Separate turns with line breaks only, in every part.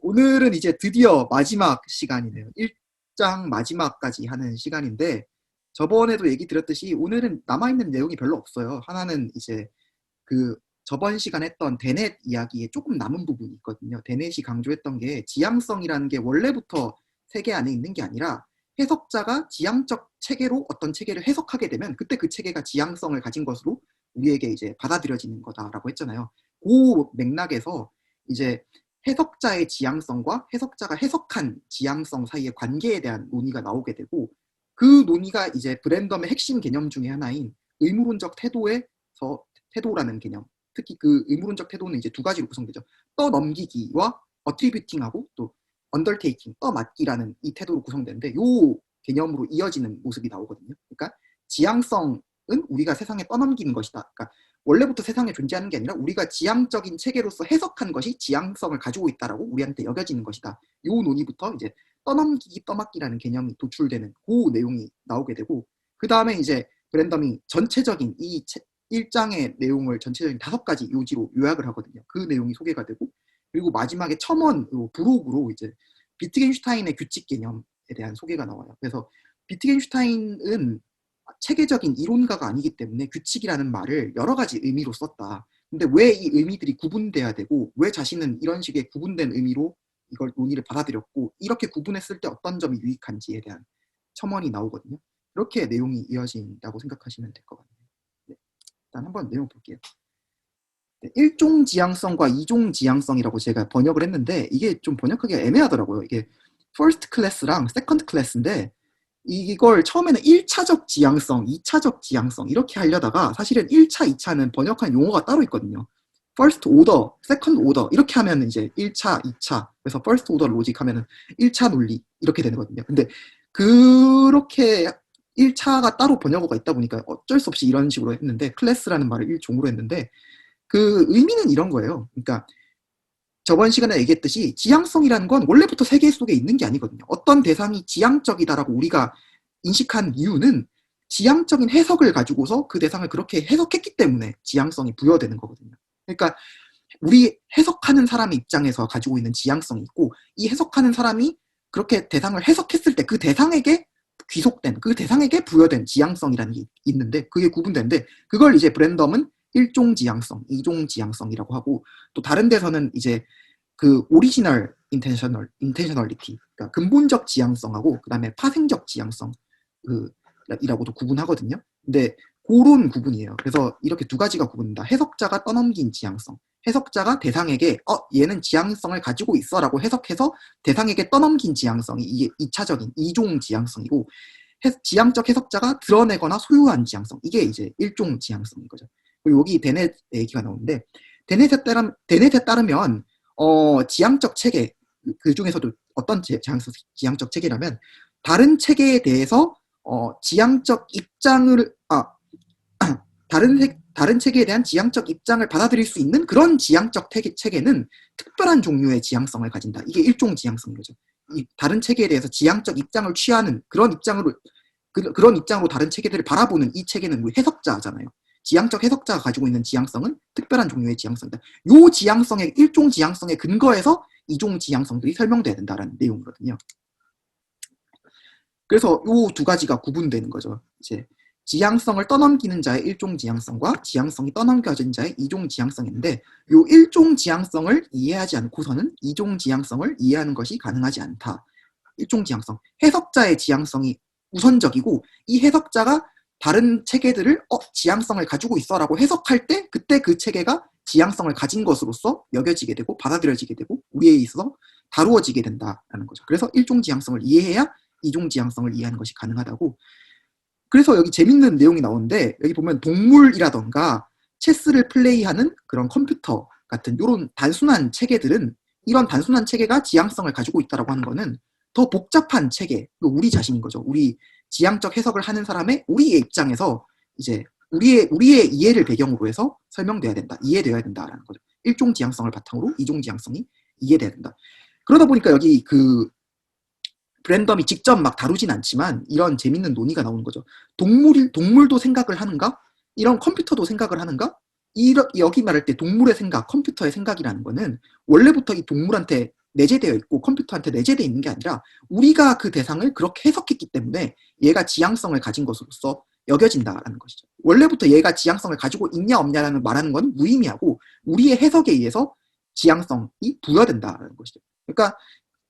오늘은 이제 드디어 마지막 시간이네요. 1장 마지막까지 하는 시간인데, 저번에도 얘기 드렸듯이 오늘은 남아있는 내용이 별로 없어요. 하나는 이제 그 저번 시간 했던 데넷 이야기에 조금 남은 부분이 있거든요. 데넷이 강조했던 게 지향성이라는 게 원래부터 세계 안에 있는 게 아니라 해석자가 지향적 체계로 어떤 체계를 해석하게 되면 그때 그 체계가 지향성을 가진 것으로 우리에게 이제 받아들여지는 거다라고 했잖아요. 그 맥락에서 이제 해석자의 지향성과 해석자가 해석한 지향성 사이의 관계에 대한 논의가 나오게 되고, 그 논의가 이제 브랜덤의 핵심 개념 중에 하나인 의무론적 태도라는 개념. 특히 그 의무론적 태도는 이제 두 가지로 구성되죠. 떠넘기기와 어트리뷰팅하고 또 언더테이킹, 떠맡기라는 이 태도로 구성되는데, 요 개념으로 이어지는 모습이 나오거든요. 그러니까 지향성은 우리가 세상에 떠넘기는 것이다. 그러니까 원래부터 세상에 존재하는 게 아니라 우리가 지향적인 체계로서 해석한 것이 지향성을 가지고 있다라고 우리한테 여겨지는 것이다. 요 논의부터 이제 떠넘기기, 떠맡기라는 개념이 도출되는 그 내용이 나오게 되고, 그 다음에 이제 브랜덤이 전체적인 이 1장의 내용을 전체적인 5가지 요지로 요약을 하거든요. 그 내용이 소개가 되고, 그리고 마지막에 첨언 부록으로 이제 비트겐슈타인의 규칙 개념에 대한 소개가 나와요. 그래서 비트겐슈타인은 체계적인 이론가가 아니기 때문에 규칙이라는 말을 여러 가지 의미로 썼다. 근데 왜 이 의미들이 구분돼야 되고, 왜 자신은 이런 식의 구분된 의미로 이걸 논의를 받아들였고, 이렇게 구분했을 때 어떤 점이 유익한지에 대한 첨언이 나오거든요. 그렇게 내용이 이어진다고 생각하시면 될 것 같아요. 네, 일단 한번 내용 볼게요. 네, 1종 지향성과 2종 지향성이라고 제가 번역을 했는데, 이게 좀 번역하기가 애매하더라고요. 이게 first class랑 second class인데, 이걸 처음에는 1차적 지향성, 2차적 지향성 이렇게 하려다가 사실은 1차, 2차는 번역한 용어가 따로 있거든요. first order, second order 이렇게 하면 이제 1차, 2차, 그래서 first order logic 하면은 1차 논리 이렇게 되는 거거든요. 근데 그렇게 1차가 따로 번역어가 있다 보니까 어쩔 수 없이 이런 식으로 했는데, 클래스라는 말을 1종으로 했는데, 그 의미는 이런 거예요. 그러니까 저번 시간에 얘기했듯이 지향성이라는 건 원래부터 세계 속에 있는 게 아니거든요. 어떤 대상이 지향적이다라고 우리가 인식한 이유는 지향적인 해석을 가지고서 그 대상을 그렇게 해석했기 때문에 지향성이 부여되는 거거든요. 그러니까 우리 해석하는 사람의 입장에서 가지고 있는 지향성이 있고, 이 해석하는 사람이 그렇게 대상을 해석했을 때 그 대상에게 귀속된, 그 대상에게 부여된 지향성이라는 게 있는데, 그게 구분되는데, 그걸 이제 브랜덤은 1종 지향성, 2종 지향성이라고 하고, 또 다른 데서는 이제 그 오리지널 인텐셔널리티, 그러니까 근본적 지향성하고 그 다음에 파생적 지향성 이라고도 구분하거든요. 근데 그런 구분이에요. 그래서 이렇게 두 가지가 구분된다. 해석자가 떠넘긴 지향성, 해석자가 대상에게 얘는 지향성을 가지고 있어라고 해석해서 대상에게 떠넘긴 지향성이 이게 2차적인 2종 지향성이고, 지향적 해석자가 드러내거나 소유한 지향성, 이게 이제 1종 지향성인 거죠. 그리고 여기 데넷 얘기가 나오는데, 데넷에 따르면 지향적 체계, 그 중에서도 어떤 지향적 체계라면, 다른 체계에 대해서 지향적 입장을 다른 체계에 대한 지향적 입장을 받아들일 수 있는 그런 지향적 체계는 특별한 종류의 지향성을 가진다. 이게 1종 지향성인 거죠. 이 다른 체계에 대해서 지향적 입장을 취하는 그런 입장으로 다른 체계들을 바라보는 이 체계는 우리 해석자잖아요. 지향적 해석자가 가지고 있는 지향성은 특별한 종류의 지향성이다. 요 지향성의 1종 지향성에 근거해서 2종 지향성들이 설명돼야 된다는 내용이거든요. 그래서 요 두 가지가 구분되는 거죠. 이제 지향성을 떠넘기는 자의 1종 지향성과 지향성이 떠넘겨진 자의 2종 지향성인데, 요 1종 지향성을 이해하지 않고서는 2종 지향성을 이해하는 것이 가능하지 않다. 1종 지향성, 해석자의 지향성이 우선적이고, 이 해석자가 다른 체계들을 지향성을 가지고 있어라고 해석할 때 그때 그 체계가 지향성을 가진 것으로서 여겨지게 되고 받아들여지게 되고 우리에 있어서 다루어지게 된다라는 거죠. 그래서 1종 지향성을 이해해야 2종 지향성을 이해하는 것이 가능하다고. 그래서 여기 재밌는 내용이 나오는데, 여기 보면 동물이라던가 체스를 플레이하는 그런 컴퓨터 같은 이런 단순한 체계들은, 이런 단순한 체계가 지향성을 가지고 있다라고 하는 거는 더 복잡한 체계, 우리 자신인 거죠. 우리 지향적 해석을 하는 사람의 우리의 입장에서 이제 우리의 이해를 배경으로 해서 설명돼야 된다, 이해되어야 된다라는 거죠. 1종 지향성을 바탕으로 2종 지향성이 이해돼야 된다. 그러다 보니까 여기 그 브랜덤이 직접 막 다루진 않지만 이런 재밌는 논의가 나오는 거죠. 동물도 생각을 하는가? 이런 컴퓨터도 생각을 하는가? 여기 말할 때 동물의 생각, 컴퓨터의 생각이라는 거는 원래부터 이 동물한테 내재되어 있고 컴퓨터한테 내재되어 있는 게 아니라 우리가 그 대상을 그렇게 해석했기 때문에 얘가 지향성을 가진 것으로서 여겨진다라는 것이죠. 원래부터 얘가 지향성을 가지고 있냐 없냐라는 말하는 건 무의미하고 우리의 해석에 의해서 지향성이 부여된다라는 것이죠. 그러니까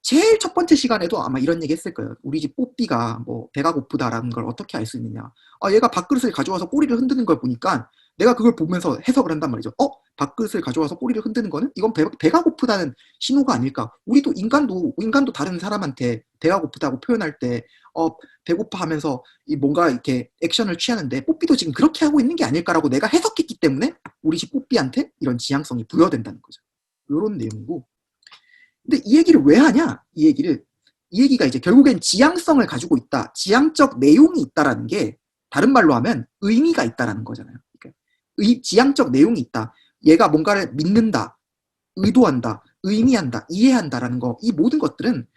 제일 첫 번째 시간에도 아마 이런 얘기 했을 거예요. 우리 집 뽀삐가 뭐 배가 고프다라는 걸 어떻게 알 수 있느냐. 얘가 밥그릇을 가져와서 꼬리를 흔드는 걸 보니까 내가 그걸 보면서 해석을 한단 말이죠. 밥그릇을 가져와서 꼬리를 흔드는 거는 이건 배가 고프다는 신호가 아닐까. 우리도 인간도 다른 사람한테 배가 고프다고 표현할 때 배고파 하면서 뭔가 이렇게 액션을 취하는데 뽀삐도 지금 그렇게 하고 있는 게 아닐까라고 내가 해석했기 때문에 우리 집 뽀삐한테 이런 지향성이 부여된다는 거죠. 이런 내용이고. 근데 이 얘기를 왜 하냐? 이 얘기가 이제 결국엔 지향성을 가지고 있다. 지향적 내용이 있다라는 게 다른 말로 하면 의미가 있다라는 거잖아요. 그러니까 지향적 내용이 있다. 얘가 뭔가를 믿는다, 의도한다, 의미한다, 이해한다라는 거. 이 모든 것들은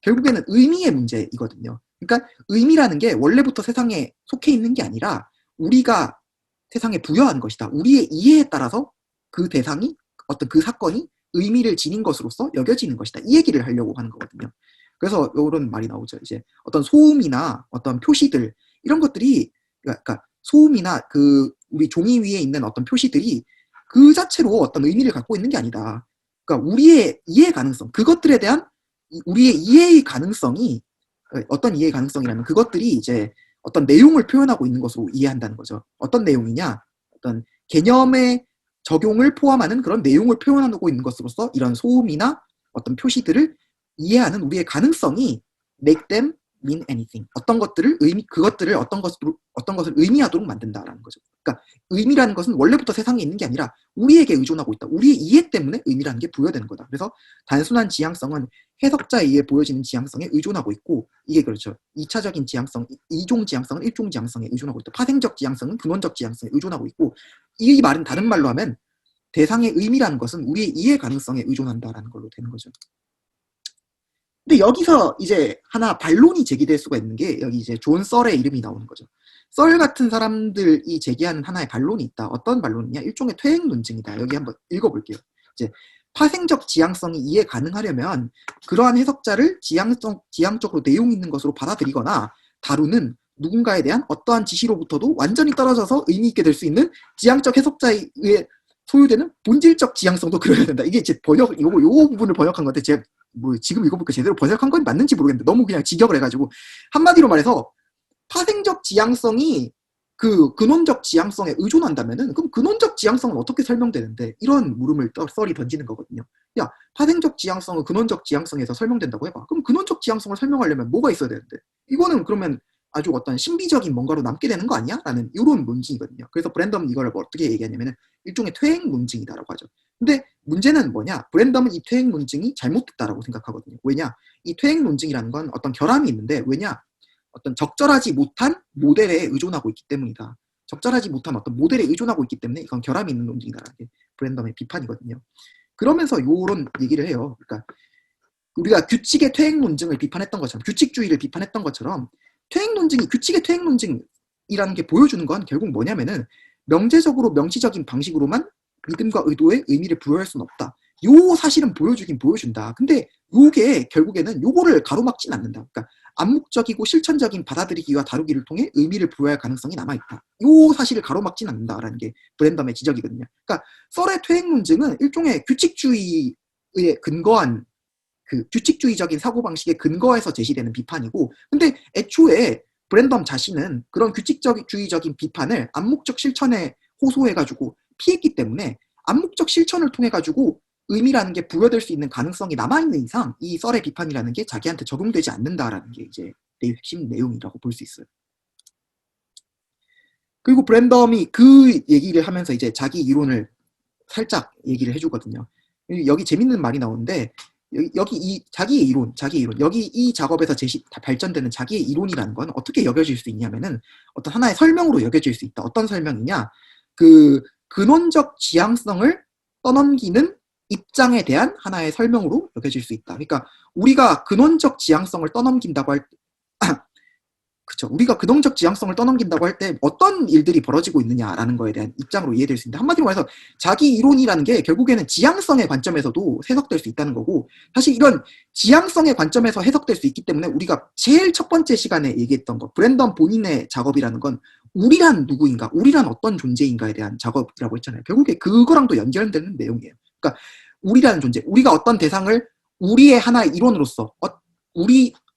결국에는 의미의 문제이거든요. 그러니까 의미라는 게 원래부터 세상에 속해 있는 게 아니라 우리가 세상에 부여한 것이다. 우리의 이해에 따라서 그 대상이 어떤 그 사건이 의미를 지닌 것으로서 여겨지는 것이다. 이 얘기를 하려고 하는 거거든요. 그래서 이런 말이 나오죠. 이제 어떤 소음이나 어떤 표시들 이런 것들이 그러니까 소음이나 그 우리 종이 위에 있는 어떤 표시들이 그 자체로 어떤 의미를 갖고 있는 게 아니다. 그러니까 우리의 이해 가능성, 그것들에 대한 우리의 이해의 가능성이 어떤 이해의 가능성이라면 그것들이 이제 어떤 내용을 표현하고 있는 것으로 이해한다는 거죠. 어떤 내용이냐? 어떤 개념의 적용을 포함하는 그런 내용을 표현하고 있는 것으로서 이런 소음이나 어떤 표시들을 이해하는 우리의 가능성이 make them mean anything. 그것들을 어떤 것을 의미하도록 만든다라는 거죠. 그러니까 의미라는 것은 원래부터 세상에 있는 게 아니라 우리에게 의존하고 있다. 우리의 이해 때문에 의미라는 게 부여되는 거다. 그래서 단순한 지향성은 해석자에 의해 보여지는 지향성에 의존하고 있고 이게 그렇죠. 2차적인 지향성, 2종 지향성은 1종 지향성에 의존하고 있다. 파생적 지향성은 근원적 지향성에 의존하고 있고 이 말은 다른 말로 하면 대상의 의미라는 것은 우리의 이해 가능성에 의존한다라는 걸로 되는 거죠. 근데 여기서 이제 하나 반론이 제기될 수가 있는 게 여기 이제 존 썰의 이름이 나오는 거죠. 썰 같은 사람들이 제기하는 하나의 반론이 있다. 어떤 반론이냐? 일종의 퇴행 논증이다. 여기 한번 읽어볼게요. 이제 파생적 지향성이 이해 가능하려면 그러한 해석자를 지향적으로 내용 있는 것으로 받아들이거나 다루는 누군가에 대한 어떠한 지시로부터도 완전히 떨어져서 의미 있게 될 수 있는 지향적 해석자에 의해 소유되는 본질적 지향성도 그려야 된다. 이게 이제 요 부분을 번역한 건데 제가 지금 읽어보니까 제대로 번역한 건 맞는지 모르겠는데 너무 그냥 직역을 해가지고 한마디로 말해서 파생적 지향성이 그 근원적 지향성에 의존한다면은 그럼 근원적 지향성은 어떻게 설명되는데 이런 물음을 썰이 던지는 거거든요. 야, 파생적 지향성은 근원적 지향성에서 설명된다고 해봐. 그럼 근원적 지향성을 설명하려면 뭐가 있어야 되는데 이거는 그러면 아주 어떤 신비적인 뭔가로 남게 되는 거 아니야? 라는 이런 논증이거든요. 그래서 브랜덤은 이걸 어떻게 얘기하냐면은 일종의 퇴행 논증이다라고 하죠. 근데 문제는 뭐냐? 브랜덤은 이 퇴행 논증이 잘못됐다라고 생각하거든요. 왜냐? 이 퇴행 논증이라는 건 어떤 결함이 있는데 왜냐? 어떤 적절하지 못한 모델에 의존하고 있기 때문이다. 적절하지 못한 어떤 모델에 의존하고 있기 때문에 이건 결함이 있는 논증이다라는 게 브랜덤의 비판이거든요. 그러면서 요런 얘기를 해요. 그러니까 우리가 규칙의 퇴행 논증을 비판했던 것처럼 규칙주의를 비판했던 것처럼 규칙의 퇴행 논증이라는 게 보여주는 건 결국 뭐냐면은 명제적으로 명시적인 방식으로만 믿음과 의도에 의미를 부여할 수는 없다. 요 사실은 보여주긴 보여준다. 근데 요게 결국에는 요거를 가로막진 않는다. 그러니까 암묵적이고 실천적인 받아들이기와 다루기를 통해 의미를 부여할 가능성이 남아있다. 요 사실을 가로막진 않는다라는 게 브랜덤의 지적이거든요. 그러니까 썰의 퇴행 논증은 일종의 규칙주의에 근거한 그 규칙주의적인 사고방식에 근거해서 제시되는 비판이고 근데 애초에 브랜덤 자신은 그런 규칙주의적인 비판을 암묵적 실천에 호소해가지고 피했기 때문에 암묵적 실천을 통해가지고 의미라는 게 부여될 수 있는 가능성이 남아있는 이상 이 썰의 비판이라는 게 자기한테 적용되지 않는다라는 게 이제 핵심 내용이라고 볼 수 있어요. 그리고 브랜덤이 그 얘기를 하면서 이제 자기 이론을 살짝 얘기를 해주거든요. 여기 재밌는 말이 나오는데 여기 이 자기의 이론 여기 이 작업에서 발전되는 자기의 이론이라는 건 어떻게 여겨질 수 있냐면은 어떤 하나의 설명으로 여겨질 수 있다. 어떤 설명이냐? 그 근원적 지향성을 떠넘기는 입장에 대한 하나의 설명으로 여겨질 수 있다. 그러니까 우리가 근원적 지향성을 떠넘긴다고 할 그쵸. 우리가 근원적 지향성을 떠넘긴다고 할 때 어떤 일들이 벌어지고 있느냐라는 거에 대한 입장으로 이해될 수 있는데, 한마디로 말해서 자기 이론이라는 게 결국에는 지향성의 관점에서도 해석될 수 있다는 거고, 사실 이런 지향성의 관점에서 해석될 수 있기 때문에 우리가 제일 첫 번째 시간에 얘기했던 거, 브랜던 본인의 작업이라는 건 우리란 누구인가, 우리란 어떤 존재인가에 대한 작업이라고 했잖아요. 결국에 그거랑도 연결되는 내용이에요. 그러니까 우리라는 존재, 우리가 어떤 대상을 우리의 하나의 이론으로서,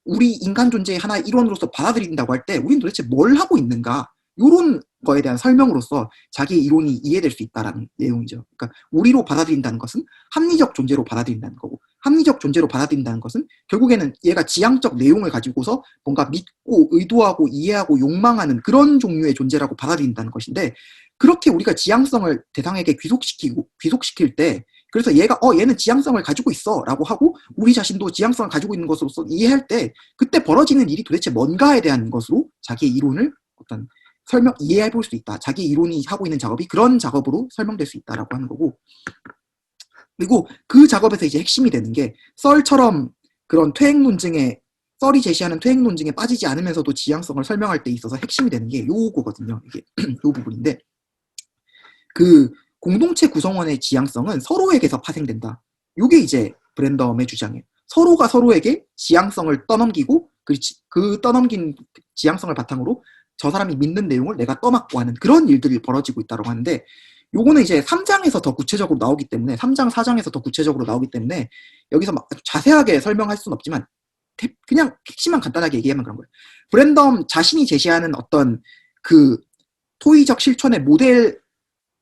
우리 인간 존재의 하나의 일원으로서 받아들인다고 할 때 우리는 도대체 뭘 하고 있는가, 이런 거에 대한 설명으로서 자기의 이론이 이해될 수 있다라는 내용이죠. 그러니까 우리로 받아들인다는 것은 합리적 존재로 받아들인다는 거고, 합리적 존재로 받아들인다는 것은 결국에는 얘가 지향적 내용을 가지고서 뭔가 믿고 의도하고 이해하고 욕망하는 그런 종류의 존재라고 받아들인다는 것인데, 그렇게 우리가 지향성을 대상에게 귀속시킬 때, 그래서 얘는 지향성을 가지고 있어 라고 하고 우리 자신도 지향성을 가지고 있는 것으로서 이해할 때, 그때 벌어지는 일이 도대체 뭔가에 대한 것으로 자기의 이론을 이해해 볼 수 있다. 자기 이론이 하고 있는 작업이 그런 작업으로 설명될 수 있다라고 하는 거고, 그리고 그 작업에서 이제 핵심이 되는 게 썰처럼 그런 썰이 제시하는 퇴행 논증에 빠지지 않으면서도 지향성을 설명할 때 있어서 핵심이 되는 게 요거거든요. 이게 요 부분인데, 그 공동체 구성원의 지향성은 서로에게서 파생된다. 요게 이제 브랜덤의 주장이에요. 서로가 서로에게 지향성을 떠넘기고 그 떠넘긴 지향성을 바탕으로 저 사람이 믿는 내용을 내가 떠맡고 하는 그런 일들이 벌어지고 있다고 하는데, 요거는 이제 3장에서 더 구체적으로 나오기 때문에, 3장, 4장에서 더 구체적으로 나오기 때문에 여기서 막 자세하게 설명할 수는 없지만 그냥 핵심만 간단하게 얘기하면 그런 거예요. 브랜덤 자신이 제시하는 어떤 그 토의적 실천의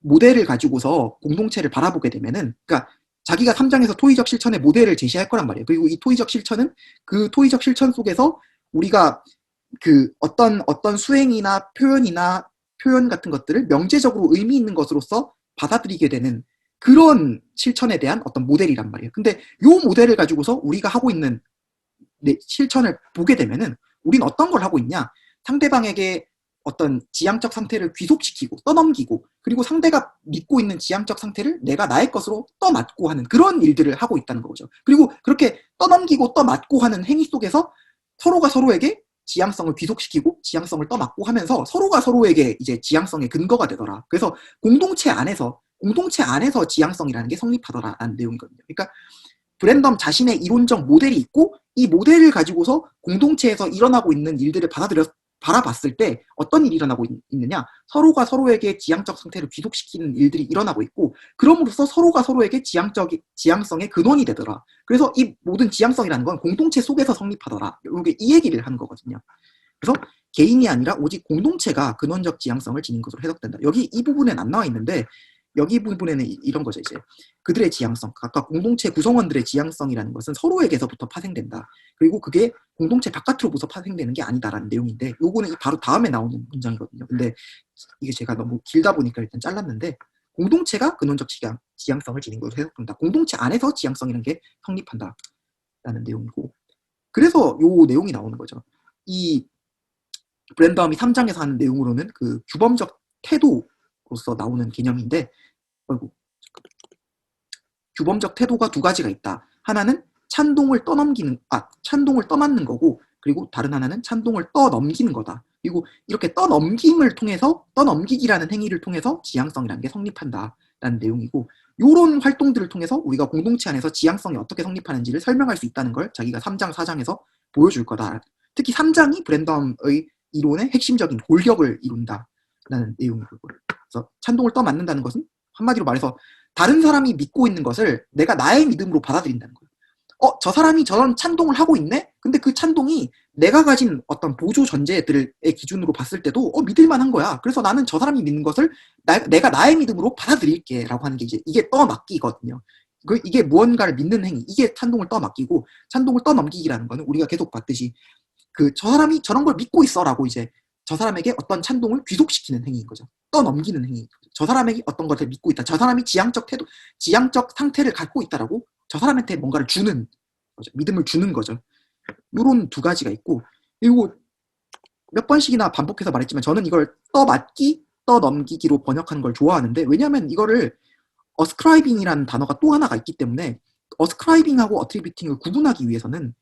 모델을 가지고서 공동체를 바라보게 되면은, 그러니까 자기가 3장에서 토의적 실천의 모델을 제시할 거란 말이에요. 그리고 이 토의적 실천은 그 토의적 실천 속에서 우리가 그 어떤 수행이나 표현 같은 것들을 명제적으로 의미 있는 것으로서 받아들이게 되는 그런 실천에 대한 어떤 모델이란 말이에요. 근데 이 모델을 가지고서 우리가 하고 있는 실천을 보게 되면은 우린 어떤 걸 하고 있냐, 상대방에게 어떤 지향적 상태를 귀속시키고 떠넘기고, 그리고 상대가 믿고 있는 지향적 상태를 내가 나의 것으로 떠맡고 하는 그런 일들을 하고 있다는 거죠. 그리고 그렇게 떠넘기고 떠맡고 하는 행위 속에서 서로가 서로에게 지향성을 귀속시키고 지향성을 떠맡고 하면서 서로가 서로에게 이제 지향성의 근거가 되더라. 그래서 공동체 안에서 지향성이라는 게 성립하더라라는 내용이거든요. 그러니까 브랜덤 자신의 이론적 모델이 있고, 이 모델을 가지고서 공동체에서 일어나고 있는 일들을 바라봤을 때 어떤 일이 일어나고 있느냐, 서로가 서로에게 지향적 상태를 귀속시키는 일들이 일어나고 있고, 그럼으로써 서로가 서로에게 지향성의 근원이 되더라. 그래서 이 모든 지향성이라는 건 공동체 속에서 성립하더라. 이게 이 얘기를 하는 거거든요. 그래서 개인이 아니라 오직 공동체가 근원적 지향성을 지닌 것으로 해석된다. 여기 이 부분엔 안 나와 있는데, 여기 부분에는 이런 거죠. 이제 그들의 지향성, 각각 공동체 구성원들의 지향성이라는 것은 서로에게서부터 파생된다. 그리고 그게 공동체 바깥으로부터 파생되는 게 아니다라는 내용인데, 요거는 바로 다음에 나오는 문장이거든요. 근데 이게 제가 너무 길다 보니까 일단 잘랐는데, 공동체가 근원적 지향성을 지닌 것으로 해석된다. 공동체 안에서 지향성이라는 게 성립한다라는 내용이고, 그래서 요 내용이 나오는 거죠. 이 브랜덤이 3장에서 하는 내용으로는 그 규범적 태도로서 나오는 개념인데, 규범적 태도가 두 가지가 있다. 하나는 찬동을 떠맡는 거고, 그리고 다른 하나는 찬동을 떠넘기는 거다. 그리고 이렇게 떠넘기기라는 행위를 통해서 지향성이라는 게 성립한다라는 내용이고, 이런 활동들을 통해서 우리가 공동체 안에서 지향성이 어떻게 성립하는지를 설명할 수 있다는 걸 자기가 3장, 4장에서 보여줄 거다. 특히 3장이 브랜덤의 이론의 핵심적인 골격을 이룬다라는 내용이고, 그래서 찬동을 떠맡는다는 것은 한마디로 말해서 다른 사람이 믿고 있는 것을 내가 나의 믿음으로 받아들인다는 거예요. 저 사람이 저런 찬동을 하고 있네? 근데 그 찬동이 내가 가진 어떤 보조 전제들의 기준으로 봤을 때도 믿을만한 거야. 그래서 나는 저 사람이 믿는 것을 내가 나의 믿음으로 받아들일게 라고 하는 게 이게 떠맡기거든요. 이게 무언가를 믿는 행위, 이게 찬동을 떠맡기고, 찬동을 떠넘기기라는 거는 우리가 계속 봤듯이 저 사람이 저런 걸 믿고 있어 라고 이제 저 사람에게 어떤 찬동을 귀속시키는 행위인 거죠. 떠넘기는 행위. 저 사람에게 어떤 것을 믿고 있다. 저 사람이 지향적 상태를 갖고 있다라고 저 사람한테 뭔가를 주는 거죠. 믿음을 주는 거죠. 이런 두 가지가 있고, 그리고 몇 번씩이나 반복해서 말했지만 저는 이걸 떠넘기기로 번역하는 걸 좋아하는데, 왜냐하면 이거를 어스크라이빙이라는 단어가 또 하나가 있기 때문에, 어스크라이빙하고 어트리뷰팅을 구분하기 위해서는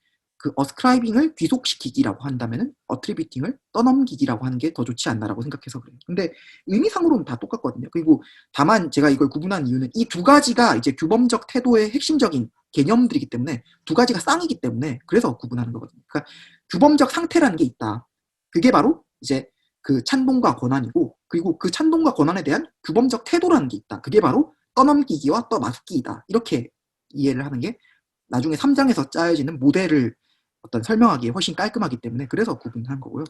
그 ascribing을 귀속시키기라고 한다면은 attributing을 떠넘기기라고 하는 게 더 좋지 않나라고 생각해서 그래요. 근데 의미상으로는 다 똑같거든요. 그리고 다만 제가 이걸 구분한 이유는 이 두 가지가 이제 규범적 태도의 핵심적인 개념들이기 때문에 두 가지가 쌍이기 때문에 그래서 구분하는 거거든요. 그러니까 규범적 상태라는 게 있다. 그게 바로 이제 그 찬동과 권한이고, 그리고 그 찬동과 권한에 대한 규범적 태도라는 게 있다. 그게 바로 떠넘기기와 떠맡기이다. 이렇게 이해를 하는 게 나중에 3장에서 짜여지는 모델을 어떤 설명하기에 훨씬 깔끔하기 때문에 그래서 구분한 거고요.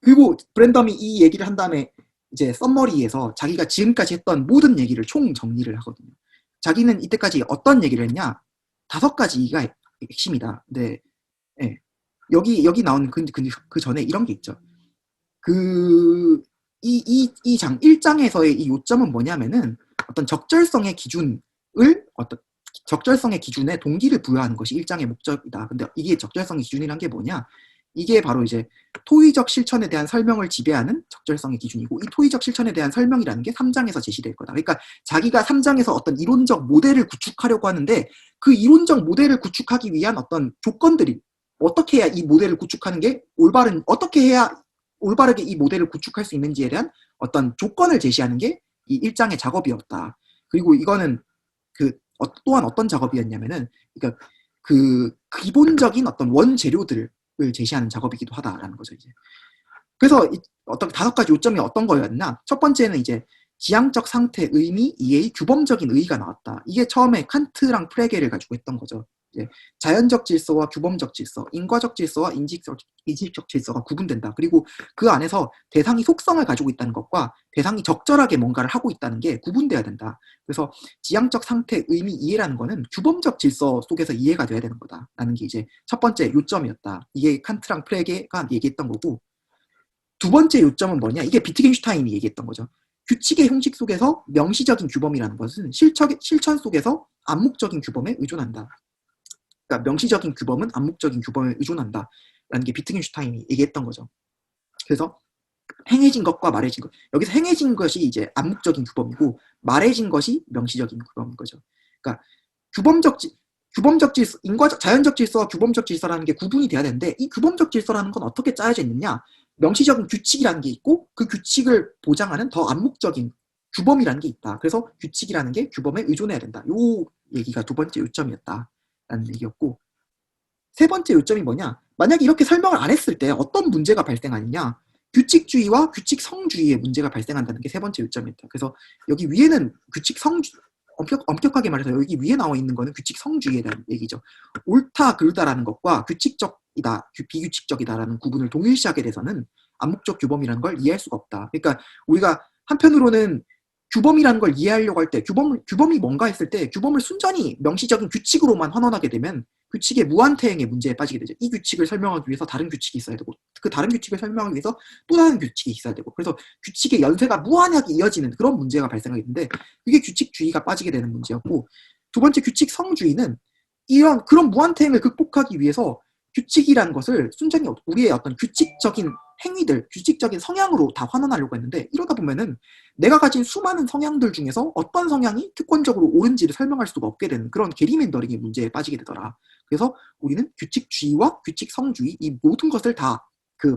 그리고 브랜덤이 이 얘기를 한 다음에 이제 썸머리에서 자기가 지금까지 했던 모든 얘기를 총 정리를 하거든요. 자기는 이때까지 어떤 얘기를 했냐? 5가지가 핵심이다. 근데 예. 여기 나온 그 전에 이런 게 있죠. 그 이 장 1장에서의 이 요점은 뭐냐면은 어떤 적절성의 기준을 어떤 적절성의 기준에 동기를 부여하는 것이 1장의 목적이다. 근데 이게 적절성의 기준이란 게 뭐냐? 이게 바로 이제 토의적 실천에 대한 설명을 지배하는 적절성의 기준이고, 이 토의적 실천에 대한 설명이라는 게 3장에서 제시될 거다. 그러니까 자기가 3장에서 어떤 이론적 모델을 구축하려고 하는데 그 이론적 모델을 구축하기 위한 어떤 조건들이 어떻게 해야 이 모델을 구축하는 게 어떻게 해야 올바르게 이 모델을 구축할 수 있는지에 대한 어떤 조건을 제시하는 게 이 1장의 작업이었다. 그리고 이거는 또한 어떤 작업이었냐면은, 그러니까 그 기본적인 어떤 원재료들을 제시하는 작업이기도 하다라는 거죠, 이제. 그래서 어떤 5가지 요점이 어떤 거였나? 첫 번째는 이제 지향적 상태, 의미, 이해의 규범적인 의의가 나왔다. 이게 처음에 칸트랑 프레게를 가지고 했던 거죠. 이제 자연적 질서와 규범적 질서, 인과적 질서와 인식적 질서가 구분된다. 그리고 그 안에서 대상이 속성을 가지고 있다는 것과 대상이 적절하게 뭔가를 하고 있다는 게 구분돼야 된다. 그래서 지향적 상태, 의미, 이해라는 거는 규범적 질서 속에서 이해가 돼야 되는 거다라는 게 이제 첫 번째 요점이었다. 이게 칸트랑 프레게가 얘기했던 거고, 두 번째 요점은 뭐냐? 이게 비트겐슈타인이 얘기했던 거죠. 규칙의 형식 속에서 명시적인 규범이라는 것은 실천 속에서 암묵적인 규범에 의존한다. 그러니까 명시적인 규범은 암묵적인 규범에 의존한다. 라는 게 비트겐슈타인이 얘기했던 거죠. 그래서 행해진 것과 말해진 것. 여기서 행해진 것이 이제 암묵적인 규범이고, 말해진 것이 명시적인 규범인 거죠. 그러니까 규범적 질서, 자연적 질서와 규범적 질서라는 게 구분이 돼야 되는데, 이 규범적 질서라는 건 어떻게 짜여져 있느냐? 명시적인 규칙이라는 게 있고, 그 규칙을 보장하는 더 암묵적인 규범이라는 게 있다. 그래서 규칙이라는 게 규범에 의존해야 된다. 요 얘기가 두 번째 요점이었다라는 얘기였고, 세 번째 요점이 뭐냐? 만약에 이렇게 설명을 안 했을 때 어떤 문제가 발생하느냐? 규칙주의와 규칙성주의의 문제가 발생한다는 게 세 번째 요점이었다. 그래서 여기 위에는 엄격하게 말해서 여기 위에 나와 있는 거는 규칙성주의에 대한 얘기죠. 옳다, 그르다라는 것과 규칙적이다, 비규칙적이다라는 구분을 동일시하게 돼서는 암묵적 규범이라는 걸 이해할 수가 없다. 그러니까 우리가 한편으로는 규범이라는 걸 이해하려고 할 때 규범이 뭔가 했을 때 규범을 순전히 명시적인 규칙으로만 환원하게 되면 규칙의 무한태행의 문제에 빠지게 되죠. 이 규칙을 설명하기 위해서 다른 규칙이 있어야 되고, 그 다른 규칙을 설명하기 위해서 또 다른 규칙이 있어야 되고, 그래서 규칙의 연쇄가 무한하게 이어지는 그런 문제가 발생하게 되는데, 그게 규칙주의가 빠지게 되는 문제였고, 두 번째 규칙성주의는 그런 무한태행을 극복하기 위해서 규칙이라는 것을 순전히 우리의 어떤 규칙적인 행위들, 규칙적인 성향으로 다 환원하려고 했는데, 이러다 보면은 내가 가진 수많은 성향들 중에서 어떤 성향이 특권적으로 옳은지를 설명할 수가 없게 되는 그런 게리맨더링의 문제에 빠지게 되더라. 그래서 우리는 규칙주의와 규칙성주의 이 모든 것을 다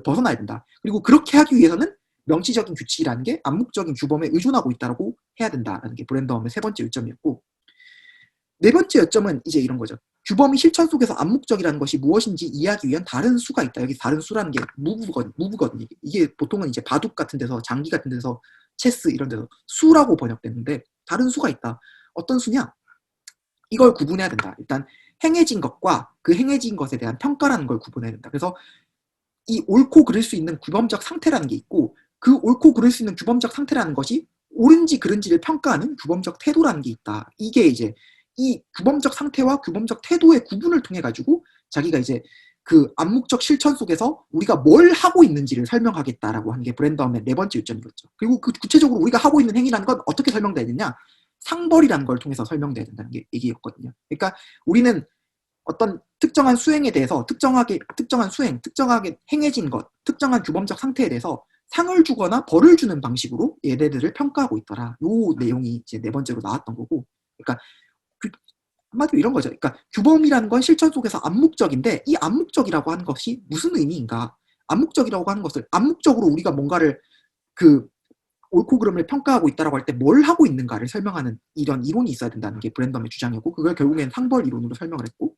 벗어나야 된다. 그리고 그렇게 하기 위해서는 명시적인 규칙이라는 게 암묵적인 규범에 의존하고 있다고 해야 된다라는 게 브랜덤의 세 번째 요점이었고, 네 번째 요점은 이제 이런 거죠. 규범이 실천 속에서 암묵적이라는 것이 무엇인지 이해하기 위한 다른 수가 있다. 여기 다른 수라는 게 무브거든요. 이게 보통은 이제 바둑 같은 데서, 장기 같은 데서, 체스 이런 데서 수라고 번역되는데, 다른 수가 있다. 어떤 수냐? 이걸 구분해야 된다. 일단 행해진 것과 그 행해진 것에 대한 평가라는 걸 구분해야 된다. 그래서 이 옳고 그를 수 있는 규범적 상태라는 게 있고, 그 옳고 그를 수 있는 규범적 상태라는 것이 옳은지 그른지를 평가하는 규범적 태도라는 게 있다. 이게 이제 이 규범적 상태와 규범적 태도의 구분을 통해 가지고 자기가 이제 그 암묵적 실천 속에서 우리가 뭘 하고 있는지를 설명하겠다라고 하는 게 브랜덤의 네 번째 요점이었죠. 그리고 그 구체적으로 우리가 하고 있는 행위라는 건 어떻게 설명돼야 되냐? 상벌이라는 걸 통해서 설명돼야 된다는 게 얘기였거든요. 그러니까 우리는 어떤 특정한 수행에 대해서 특정하게 행해진 것, 특정한 규범적 상태에 대해서 상을 주거나 벌을 주는 방식으로 얘네들을 평가하고 있더라. 요 내용이 이제 네 번째로 나왔던 거고, 그러니까 한마디로 이런 거죠. 그러니까 규범이라는 건 실천 속에서 암묵적인데 이 암묵적이라고 하는 것이 무슨 의미인가? 암묵적이라고 하는 것을 암묵적으로 우리가 뭔가를 그 옳고 그름을 평가하고 있다라고 할 때 뭘 하고 있는가를 설명하는 이런 이론이 있어야 된다는 게 브랜덤의 주장이었고 그걸 결국엔 상벌 이론으로 설명을 했고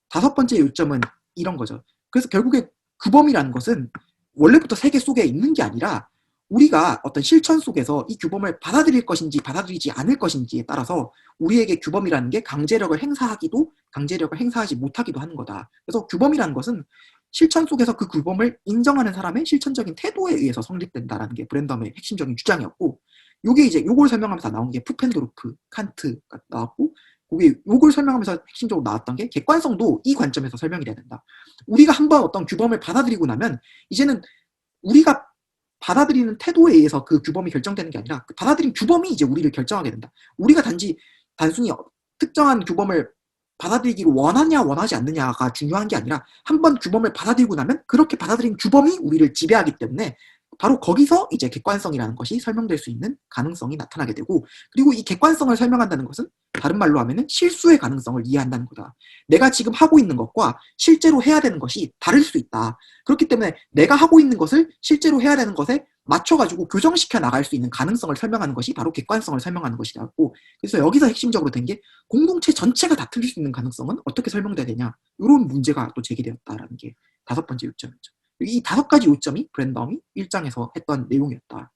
다섯 번째 요점은 이런 거죠. 그래서 결국에 규범이라는 것은 원래부터 세계 속에 있는 게 아니라 우리가 어떤 실천 속에서 이 규범을 받아들일 것인지 받아들이지 않을 것인지에 따라서 우리에게 규범이라는 게 강제력을 행사하기도 강제력을 행사하지 못하기도 하는 거다. 그래서 규범이라는 것은 실천 속에서 그 규범을 인정하는 사람의 실천적인 태도에 의해서 성립된다라는 게 브랜덤의 핵심적인 주장이었고 요게 이제 요걸 설명하면서 나온 게 푸펜도르프, 칸트가 나왔고 그게 요걸 설명하면서 핵심적으로 나왔던 게 객관성도 이 관점에서 설명이 돼야 된다. 우리가 한번 어떤 규범을 받아들이고 나면 이제는 우리가 받아들이는 태도에 의해서 그 규범이 결정되는 게 아니라 그 받아들인 규범이 이제 우리를 결정하게 된다. 우리가 단순히 특정한 규범을 받아들이기를 원하냐 원하지 않느냐가 중요한 게 아니라 한번 규범을 받아들이고 나면 그렇게 받아들인 규범이 우리를 지배하기 때문에 바로 거기서 이제 객관성이라는 것이 설명될 수 있는 가능성이 나타나게 되고 그리고 이 객관성을 설명한다는 것은 다른 말로 하면은 실수의 가능성을 이해한다는 거다. 내가 지금 하고 있는 것과 실제로 해야 되는 것이 다를 수 있다. 그렇기 때문에 내가 하고 있는 것을 실제로 해야 되는 것에 맞춰가지고 교정시켜 나갈 수 있는 가능성을 설명하는 것이 바로 객관성을 설명하는 것이라고. 그래서 여기서 핵심적으로 된 게 공동체 전체가 다 틀릴 수 있는 가능성은 어떻게 설명돼야 되냐 이런 문제가 또 제기되었다라는 게 다섯 번째 요점이죠. 이 다섯 가지 요점이 브랜덤이 1장에서 했던 내용이었다라는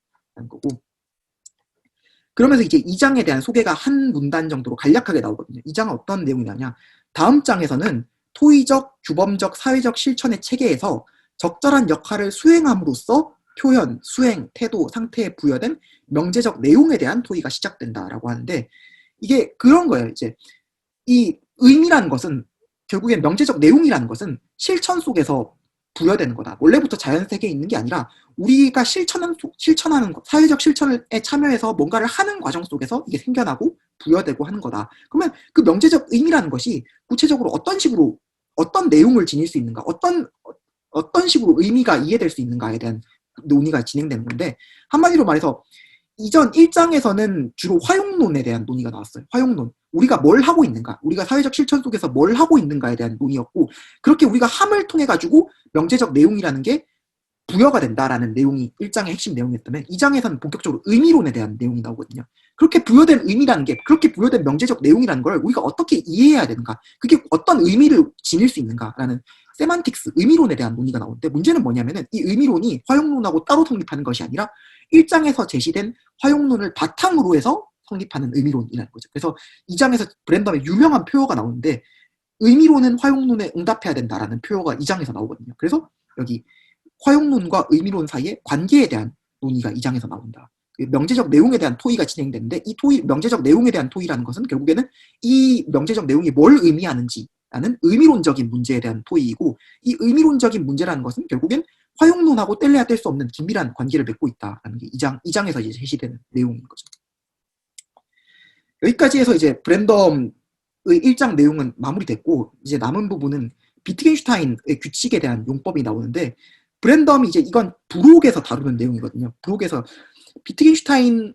거고 그러면서 이제 2장에 대한 소개가 한 문단 정도로 간략하게 나오거든요. 2장은 어떤 내용이냐면 다음 장에서는 토의적, 규범적, 사회적 실천의 체계에서 적절한 역할을 수행함으로써 표현, 수행, 태도, 상태에 부여된 명제적 내용에 대한 토의가 시작된다라고 하는데 이게 그런 거예요. 이제 이 의미라는 것은 결국엔 명제적 내용이라는 것은 실천 속에서 부여되는 거다. 원래부터 자연세계에 있는 게 아니라 우리가 실천하는 사회적 실천에 참여해서 뭔가를 하는 과정 속에서 이게 생겨나고 부여되고 하는 거다. 그러면 그 명제적 의미라는 것이 구체적으로 어떤 식으로 어떤 내용을 지닐 수 있는가, 어떤 식으로 의미가 이해될 수 있는가에 대한 논의가 진행되는 건데 한마디로 말해서 이전 1장에서는 주로 화용론에 대한 논의가 나왔어요. 화용론. 우리가 뭘 하고 있는가, 우리가 사회적 실천 속에서 뭘 하고 있는가에 대한 논의였고 그렇게 우리가 함을 통해 가지고 명제적 내용이라는 게 부여가 된다라는 내용이 1장의 핵심 내용이었다면 2장에서는 본격적으로 의미론에 대한 내용이 나오거든요. 그렇게 부여된 의미라는 게 그렇게 부여된 명제적 내용이라는 걸 우리가 어떻게 이해해야 되는가, 그게 어떤 의미를 지닐 수 있는가라는 세만틱스, 의미론에 대한 논의가 나오는데 문제는 뭐냐면은 이 의미론이 화용론하고 따로 성립하는 것이 아니라 1장에서 제시된 화용론을 바탕으로 해서 성립하는 의미론이라는 거죠. 그래서 2장에서 브랜덤의 유명한 표어가 나오는데 의미론은 화용론에 응답해야 된다라는 표어가 2장에서 나오거든요. 그래서 여기 화용론과 의미론 사이의 관계에 대한 논의가 2장에서 나온다. 명제적 내용에 대한 토의가 진행되는데 이 명제적 내용에 대한 토의라는 것은 결국에는 이 명제적 내용이 뭘 의미하는지라는 의미론적인 문제에 대한 토의이고 이 의미론적인 문제라는 것은 결국엔 화용론하고 뗄래야 뗄 수 없는 긴밀한 관계를 맺고 있다라는 게 2장에서 이제 제시되는 내용인 거죠. 여기까지 해서 이제 브랜덤의 1장 내용은 마무리됐고 이제 남은 부분은 비트겐슈타인의 규칙에 대한 용법이 나오는데 브랜덤이 이제 이건 브록에서 다루는 내용이거든요. 브록에서 비트겐슈타인이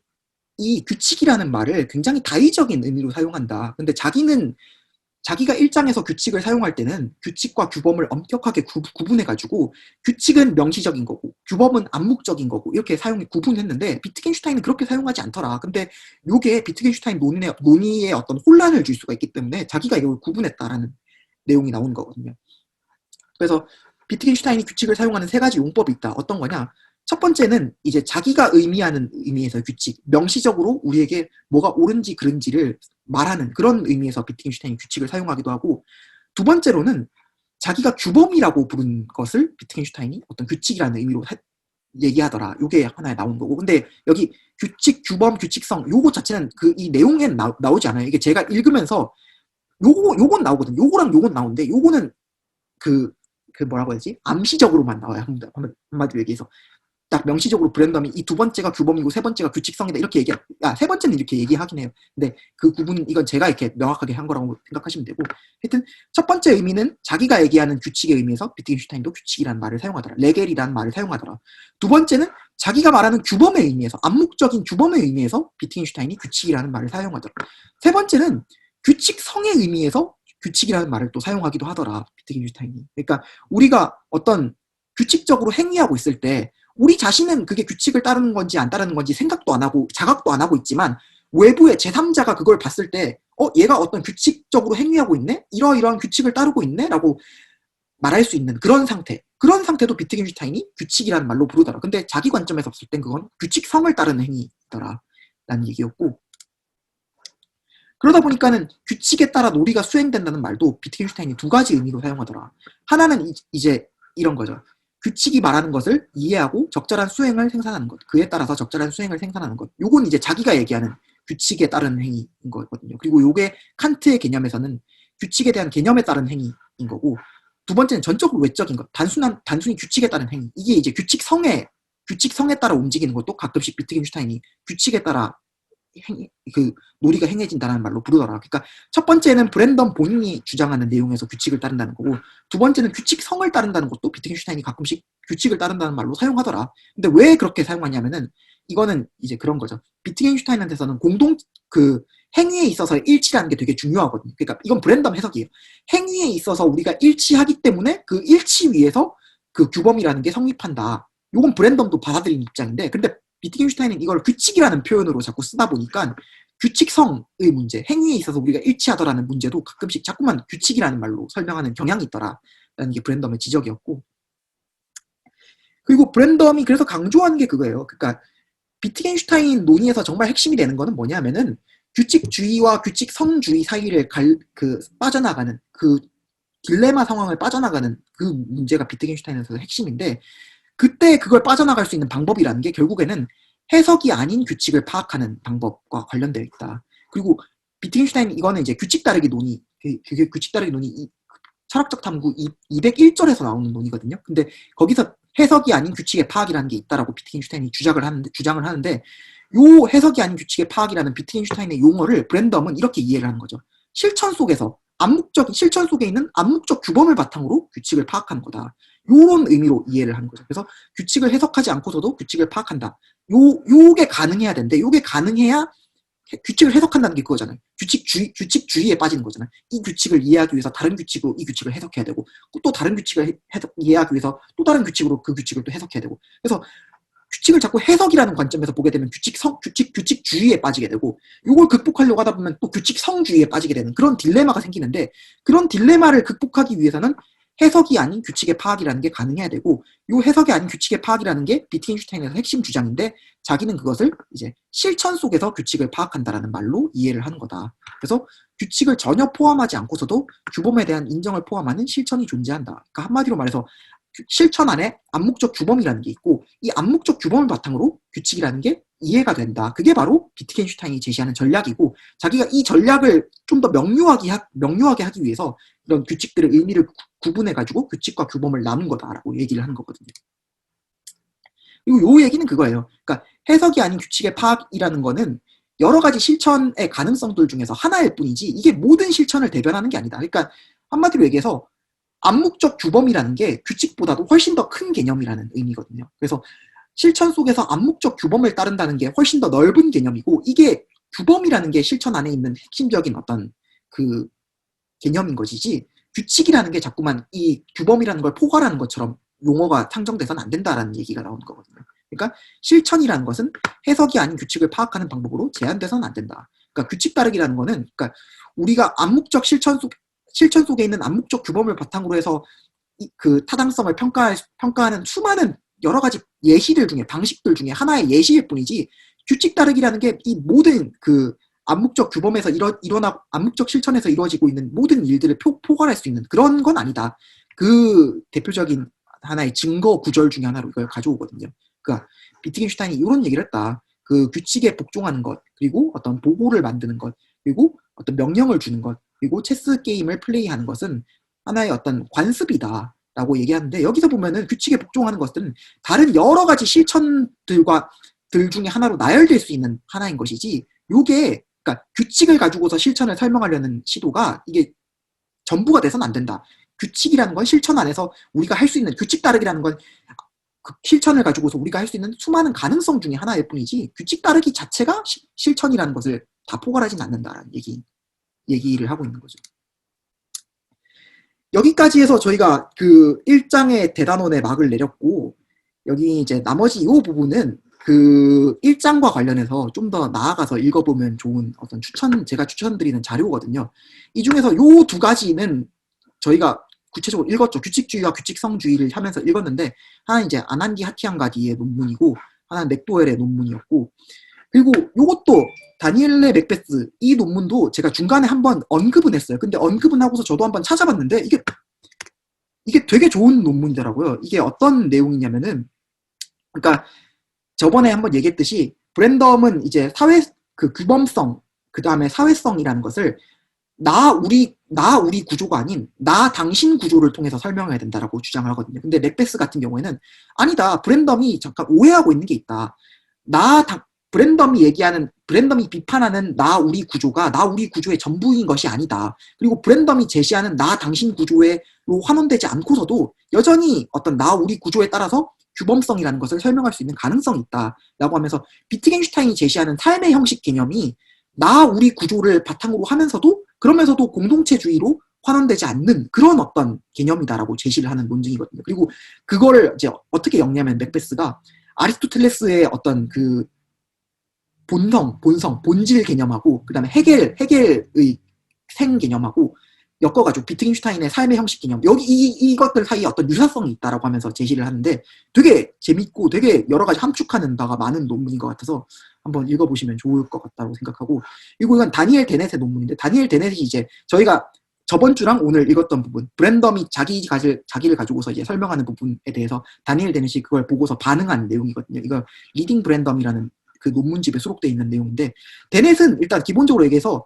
규칙이라는 말을 굉장히 다의적인 의미로 사용한다. 근데 자기가 1장에서 규칙을 사용할 때는 규칙과 규범을 엄격하게 구분해가지고 규칙은 명시적인 거고 규범은 암묵적인 거고 이렇게 구분했는데 비트겐슈타인은 그렇게 사용하지 않더라. 근데 이게 비트겐슈타인 논의에 어떤 혼란을 줄 수가 있기 때문에 자기가 이걸 구분했다라는 내용이 나오는 거거든요. 그래서 비트겐슈타인이 규칙을 사용하는 세 가지 용법이 있다. 어떤 거냐? 첫 번째는 이제 자기가 의미하는 의미에서 규칙, 명시적으로 우리에게 뭐가 옳은지 그른지를 말하는 그런 의미에서 비트겐슈타인이 규칙을 사용하기도 하고 두 번째로는 자기가 규범이라고 부른 것을 비트겐슈타인이 어떤 규칙이라는 의미로 얘기하더라. 요게 하나에 나온 거고 근데 여기 규칙, 규범, 규칙성 요거 자체는 이 내용엔 나오지 않아요. 이게 제가 읽으면서 요건 나오거든요. 요거랑 요건 나오는데 요거는 뭐라고 해야지? 암시적으로만 나와요. 한마디로 얘기해서. 딱 명시적으로 브랜덤이 이 두 번째가 규범이고 세 번째가 규칙성이다 이렇게 세 번째는 이렇게 얘기하긴 해요. 근데 그 구분은 이건 제가 이렇게 명확하게 한 거라고 생각하시면 되고 하여튼 첫 번째 의미는 자기가 얘기하는 규칙의 의미에서 비트겐슈타인도 규칙이라는 말을 사용하더라. 레겔이라는 말을 사용하더라. 두 번째는 자기가 말하는 규범의 의미에서 암묵적인 규범의 의미에서 비트겐슈타인이 규칙이라는 말을 사용하더라. 세 번째는 규칙성의 의미에서 규칙이라는 말을 또 사용하기도 하더라, 비트겐슈타인이. 그러니까 우리가 어떤 규칙적으로 행위하고 있을 때 우리 자신은 그게 규칙을 따르는 건지 안 따르는 건지 생각도 안 하고 자각도 안 하고 있지만 외부의 제3자가 그걸 봤을 때 얘가 어떤 규칙적으로 행위하고 있네? 이러이러한 규칙을 따르고 있네? 라고 말할 수 있는 그런 상태. 그런 상태도 비트겐슈타인이 규칙이라는 말로 부르더라. 근데 자기 관점에서 봤을 땐 그건 규칙성을 따르는 행위더라 라는 얘기였고, 그러다 보니까는 규칙에 따라 놀이가 수행된다는 말도 비트겐슈타인이 두 가지 의미로 사용하더라. 하나는 이제 이런 거죠. 규칙이 말하는 것을 이해하고 적절한 수행을 생산하는 것. 그에 따라서 적절한 수행을 생산하는 것. 요건 이제 자기가 얘기하는 규칙에 따른 행위인 거거든요. 그리고 요게 칸트의 개념에서는 규칙에 대한 개념에 따른 행위인 거고, 두 번째는 전적으로 외적인 것. 단순히 규칙에 따른 행위. 이게 이제 규칙성에 따라 움직이는 것도 가끔씩 비트겐슈타인이 규칙에 따라 그 놀이가 행해진다는 말로 부르더라. 그러니까 첫 번째는 브랜던 본인이 주장하는 내용에서 규칙을 따른다는 거고, 두 번째는 규칙성을 따른다는 것도 비트겐슈타인이 가끔씩 규칙을 따른다는 말로 사용하더라. 근데 왜 그렇게 사용하냐면은 이거는 이제 그런 거죠. 비트겐슈타인한테서는 그 행위에 있어서 일치라는 게 되게 중요하거든요. 그러니까 이건 브랜덤 해석이에요. 행위에 있어서 우리가 일치하기 때문에 그 일치 위에서 그 규범이라는 게 성립한다. 이건 브랜덤도 받아들이는 입장인데, 근데 비트겐슈타인은 이걸 규칙이라는 표현으로 자꾸 쓰다 보니까 규칙성의 문제, 행위에 있어서 우리가 일치하더라는 문제도 가끔씩 자꾸만 규칙이라는 말로 설명하는 경향이 있더라라는 게 브랜덤의 지적이었고, 그리고 브랜덤이 그래서 강조하는 게 그거예요. 그러니까 비트겐슈타인 논의에서 정말 핵심이 되는 거는 뭐냐면은 규칙주의와 규칙성주의 사이를 빠져나가는 그 딜레마 상황을 빠져나가는 그 문제가 비트겐슈타인에서 핵심인데, 그때 그걸 빠져나갈 수 있는 방법이라는 게 결국에는 해석이 아닌 규칙을 파악하는 방법과 관련되어 있다. 그리고 비트겐슈타인 이거는 이제 규칙 따르기 논의, 그게 규칙 따르기 논의 철학적 탐구 201절에서 나오는 논의거든요. 근데 거기서 해석이 아닌 규칙의 파악이라는 게 있다라고 비트겐슈타인이 주장을 하는데 요 해석이 아닌 규칙의 파악이라는 비트겐슈타인의 용어를 브랜덤은 이렇게 이해를 하는 거죠. 실천 속에 있는 암묵적 규범을 바탕으로 규칙을 파악하는 거다. 요런 의미로 이해를 하는 거죠. 그래서 규칙을 해석하지 않고서도 규칙을 파악한다. 요게 가능해야 되는데, 요게 가능해야 규칙을 해석한다는 게 그거잖아요. 규칙주의에 빠지는 거잖아요. 이 규칙을 이해하기 위해서 다른 규칙으로 이 규칙을 해석해야 되고, 또 다른 규칙을 이해하기 위해서 또 다른 규칙으로 그 규칙을 또 해석해야 되고. 그래서 규칙을 자꾸 해석이라는 관점에서 보게 되면 규칙주의에 빠지게 되고, 이걸 극복하려고 하다 보면 또 규칙성주의에 빠지게 되는 그런 딜레마가 생기는데, 그런 딜레마를 극복하기 위해서는 해석이 아닌 규칙의 파악이라는 게 가능해야 되고, 이 해석이 아닌 규칙의 파악이라는 게 비트겐슈타인에서 핵심 주장인데, 자기는 그것을 이제 실천 속에서 규칙을 파악한다라는 말로 이해를 하는 거다. 그래서 규칙을 전혀 포함하지 않고서도 규범에 대한 인정을 포함하는 실천이 존재한다. 그러니까 한마디로 말해서 실천 안에 암묵적 규범이라는 게 있고, 이 암묵적 규범을 바탕으로 규칙이라는 게 이해가 된다. 그게 바로 비트겐슈타인이 제시하는 전략이고, 자기가 이 전략을 좀 더 명료하게 하기 위해서 이런 규칙들의 의미를 구분해가지고 규칙과 규범을 나눈 거다라고 얘기를 하는 거거든요. 그리고 요 얘기는 그거예요. 그러니까 해석이 아닌 규칙의 파악이라는 거는 여러 가지 실천의 가능성들 중에서 하나일 뿐이지, 이게 모든 실천을 대변하는 게 아니다. 그러니까 한마디로 얘기해서 암묵적 규범이라는 게 규칙보다도 훨씬 더 큰 개념이라는 의미거든요. 그래서 실천 속에서 암묵적 규범을 따른다는 게 훨씬 더 넓은 개념이고, 이게 규범이라는 게 실천 안에 있는 핵심적인 어떤 그 개념인 것이지, 규칙이라는 게 자꾸만 이 규범이라는 걸 포괄하는 것처럼 용어가 상정돼서는 안 된다라는 얘기가 나오는 거거든요. 그러니까 실천이라는 것은 해석이 아닌 규칙을 파악하는 방법으로 제한돼서는 안 된다. 그러니까 규칙 따르기라는 거는, 그러니까 우리가 암묵적 실천 속에 있는 암묵적 규범을 바탕으로 해서 그 타당성을 평가하는 수많은 여러 가지 예시들 중에, 방식들 중에 하나의 예시일 뿐이지, 규칙 따르기라는 게 이 모든 그 암묵적 규범에서 암묵적 실천에서 이루어지고 있는 모든 일들을 포괄할 수 있는 그런 건 아니다. 그 대표적인 하나의 증거 구절 중에 하나로 이걸 가져오거든요. 그러니까 비트겐슈타인이 이런 얘기를 했다. 그 규칙에 복종하는 것, 그리고 어떤 보고를 만드는 것, 그리고 어떤 명령을 주는 것, 그리고 체스 게임을 플레이하는 것은 하나의 어떤 관습이다라고 얘기하는데, 여기서 보면은 규칙에 복종하는 것은 다른 여러 가지 실천들 중에 하나로 나열될 수 있는 하나인 것이지, 요게 그러니까 규칙을 가지고서 실천을 설명하려는 시도가 이게 전부가 돼서는 안 된다. 규칙이라는 건 실천 안에서 우리가 할 수 있는, 규칙 따르기라는 건 그 실천을 가지고서 우리가 할 수 있는 수많은 가능성 중에 하나일 뿐이지, 규칙 따르기 자체가 실천이라는 것을 다 포괄하진 않는다라는 얘기. 얘기를 하고 있는 거죠. 여기까지 해서 저희가 그 1장의 대단원의 막을 내렸고, 여기 이제 나머지 이 부분은 그 1장과 관련해서 좀 더 나아가서 읽어보면 좋은 어떤 제가 추천드리는 자료거든요. 이 중에서 요 두 가지는 저희가 구체적으로 읽었죠. 규칙주의와 규칙성주의를 하면서 읽었는데, 하나는 이제 아난디 하티안가디의 논문이고, 하나는 맥도웰의 논문이었고, 그리고 요것도 다니엘레 맥베스 이 논문도 제가 중간에 한번 언급은 했어요. 근데 언급은 하고서 저도 한번 찾아봤는데 이게 되게 좋은 논문이더라고요. 이게 어떤 내용이냐면은, 그러니까 저번에 한번 얘기했듯이 브랜덤은 이제 그 규범성, 그 다음에 사회성이라는 것을 우리 구조가 아닌 나 당신 구조를 통해서 설명해야 된다라고 주장을 하거든요. 근데 맥베스 같은 경우에는 아니다. 브랜덤이 잠깐 오해하고 있는 게 있다. 브랜덤이 비판하는 우리 구조가 우리 구조의 전부인 것이 아니다. 그리고 브랜덤이 제시하는 당신 구조로 환원되지 않고서도 여전히 어떤 우리 구조에 따라서 규범성이라는 것을 설명할 수 있는 가능성이 있다라고 하면서 비트겐슈타인이 제시하는 삶의 형식 개념이 우리 구조를 바탕으로 하면서도 그러면서도 공동체주의로 환원되지 않는 그런 어떤 개념이다라고 제시를 하는 논증이거든요. 그리고 그거를 이제 어떻게 엮냐면 맥베스가 아리스토텔레스의 어떤 그 본질 개념하고 그다음에 헤겔의 생 개념하고 엮어가지고 비트겐슈타인의 삶의 형식 개념 이것들 사이에 어떤 유사성이 있다라고 하면서 제시를 하는데 되게 재밌고 되게 여러 가지 함축하는 바가 많은 논문인 것 같아서 한번 읽어보시면 좋을 것 같다고 생각하고, 그리고 이건 다니엘 데넷의 논문인데 다니엘 데넷이 이제 저희가 저번 주랑 오늘 읽었던 부분 브랜덤이 자기를 가지고서 이제 설명하는 부분에 대해서 다니엘 데넷이 그걸 보고서 반응한 내용이거든요. 이거 리딩 브랜덤이라는 그 논문집에 수록되어 있는 내용인데, 데넷은 일단 기본적으로 얘기해서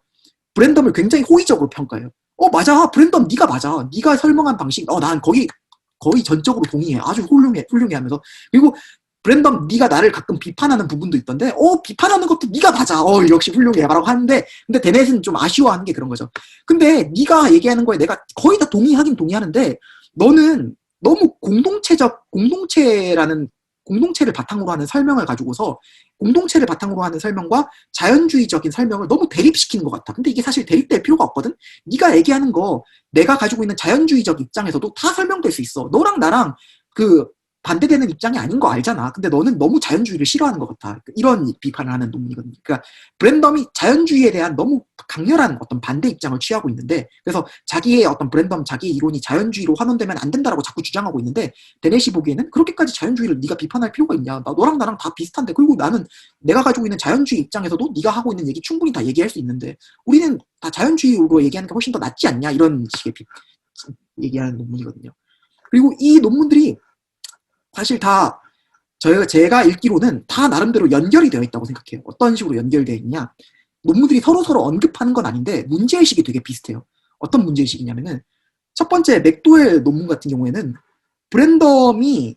브랜덤을 굉장히 호의적으로 평가해요. 맞아. 브랜덤 네가 맞아. 네가 설명한 방식 난 거의 전적으로 동의해. 아주 훌륭해 하면서. 그리고 브랜덤 네가 나를 가끔 비판하는 부분도 있던데 비판하는 것도 네가 맞아. 역시 훌륭해 라고 하는데, 근데 데넷은 좀 아쉬워하는 게 그런 거죠. 근데 네가 얘기하는 거에 내가 거의 다 동의하는데 너는 너무 공동체를 바탕으로 하는 설명을 가지고서 공동체를 바탕으로 하는 설명과 자연주의적인 설명을 너무 대립시키는 것 같아. 근데 이게 사실 대립될 필요가 없거든. 네가 얘기하는 거 내가 가지고 있는 자연주의적 입장에서도 다 설명될 수 있어. 너랑 나랑 그 반대되는 입장이 아닌 거 알잖아. 근데 너는 너무 자연주의를 싫어하는 것 같아. 이런 비판을 하는 논문이거든요. 그러니까 브랜덤이 자연주의에 대한 너무 강렬한 어떤 반대 입장을 취하고 있는데, 그래서 자기의 이론이 자연주의로 환원되면 안 된다라고 자꾸 주장하고 있는데, 데넷이 보기에는 그렇게까지 자연주의를 네가 비판할 필요가 있냐. 너랑 나랑 다 비슷한데, 그리고 나는 내가 가지고 있는 자연주의 입장에서도 네가 하고 있는 얘기 충분히 다 얘기할 수 있는데 우리는 다 자연주의로 얘기하는 게 훨씬 더 낫지 않냐. 이런 식의 얘기하는 논문이거든요. 그리고 이 논문들이 사실 다 제가 읽기로는 다 나름대로 연결이 되어 있다고 생각해요. 어떤 식으로 연결되어 있냐. 논문들이 서로 언급하는 건 아닌데 문제의식이 되게 비슷해요. 어떤 문제의식이냐면은 첫 번째 맥도웰 논문 같은 경우에는 브랜덤이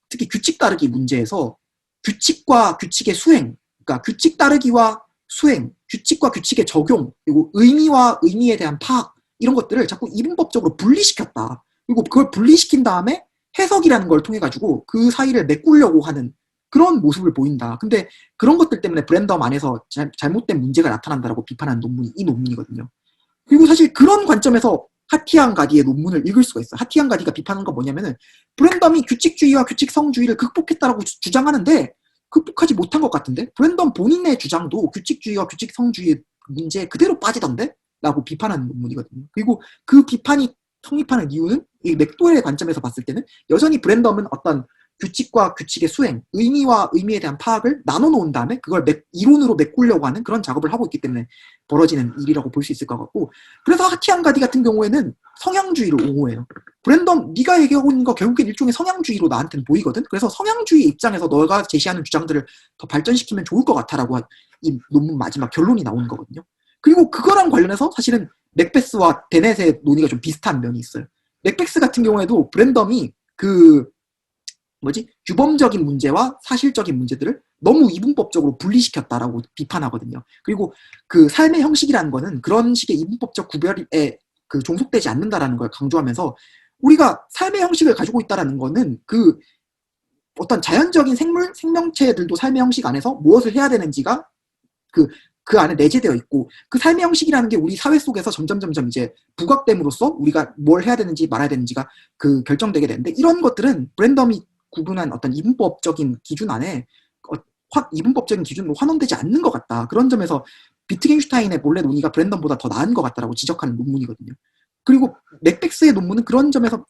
특히 규칙 따르기 문제에서 규칙과 규칙의 수행, 그러니까 규칙 따르기와 수행, 규칙과 규칙의 적용, 그리고 의미와 의미에 대한 파악 이런 것들을 자꾸 이분법적으로 분리시켰다. 그리고 그걸 분리시킨 다음에 해석이라는 걸 통해 가지고 그 사이를 메꾸려고 하는 그런 모습을 보인다. 근데 그런 것들 때문에 브랜덤 안에서 잘못된 문제가 나타난다라고 비판한 논문이 이 논문이거든요. 그리고 사실 그런 관점에서 하티안 가디의 논문을 읽을 수가 있어. 하티안 가디가 비판한 건 뭐냐면은 브랜덤이 규칙주의와 규칙성주의를 극복했다라고 주장하는데 극복하지 못한 것 같은데 브랜덤 본인의 주장도 규칙주의와 규칙성주의 문제에 그대로 빠지던데? 라고 비판하는 논문이거든요. 그리고 그 비판이 성립하는 이유는 이 맥도웰의 관점에서 봤을 때는 여전히 브랜덤은 어떤 규칙과 규칙의 수행, 의미와 의미에 대한 파악을 나눠놓은 다음에 그걸 이론으로 메꾸려고 하는 그런 작업을 하고 있기 때문에 벌어지는 일이라고 볼 수 있을 것 같고, 그래서 하티안 가디 같은 경우에는 성향주의를 옹호해요. 브랜덤 네가 얘기하고 있는 거 결국엔 일종의 성향주의로 나한테는 보이거든. 그래서 성향주의 입장에서 너가 제시하는 주장들을 더 발전시키면 좋을 것 같아라고 이 논문 마지막 결론이 나오는 거거든요. 그리고 그거랑 관련해서 사실은 맥베스와 데넷의 논의가 좀 비슷한 면이 있어요. 맥베스 같은 경우에도 브랜덤이 규범적인 문제와 사실적인 문제들을 너무 이분법적으로 분리시켰다라고 비판하거든요. 그리고 그 삶의 형식이라는 거는 그런 식의 이분법적 구별에 종속되지 않는다라는 걸 강조하면서 우리가 삶의 형식을 가지고 있다라는 거는 그 어떤 자연적인 생명체들도 삶의 형식 안에서 무엇을 해야 되는지가 그 그 안에 내재되어 있고 그 삶의 형식이라는 게 우리 사회 속에서 점점 이제 부각됨으로써 우리가 뭘 해야 되는지 말아야 되는지가 그 결정되게 되는데 이런 것들은 브랜덤이 구분한 어떤 이분법적인 기준 안에 이분법적인 기준으로 환원되지 않는 것 같다. 그런 점에서 비트겐슈타인의 본래 논의가 브랜덤보다 더 나은 것 같다라고 지적하는 논문이거든요. 그리고 맥백스의 논문은 그런 점에서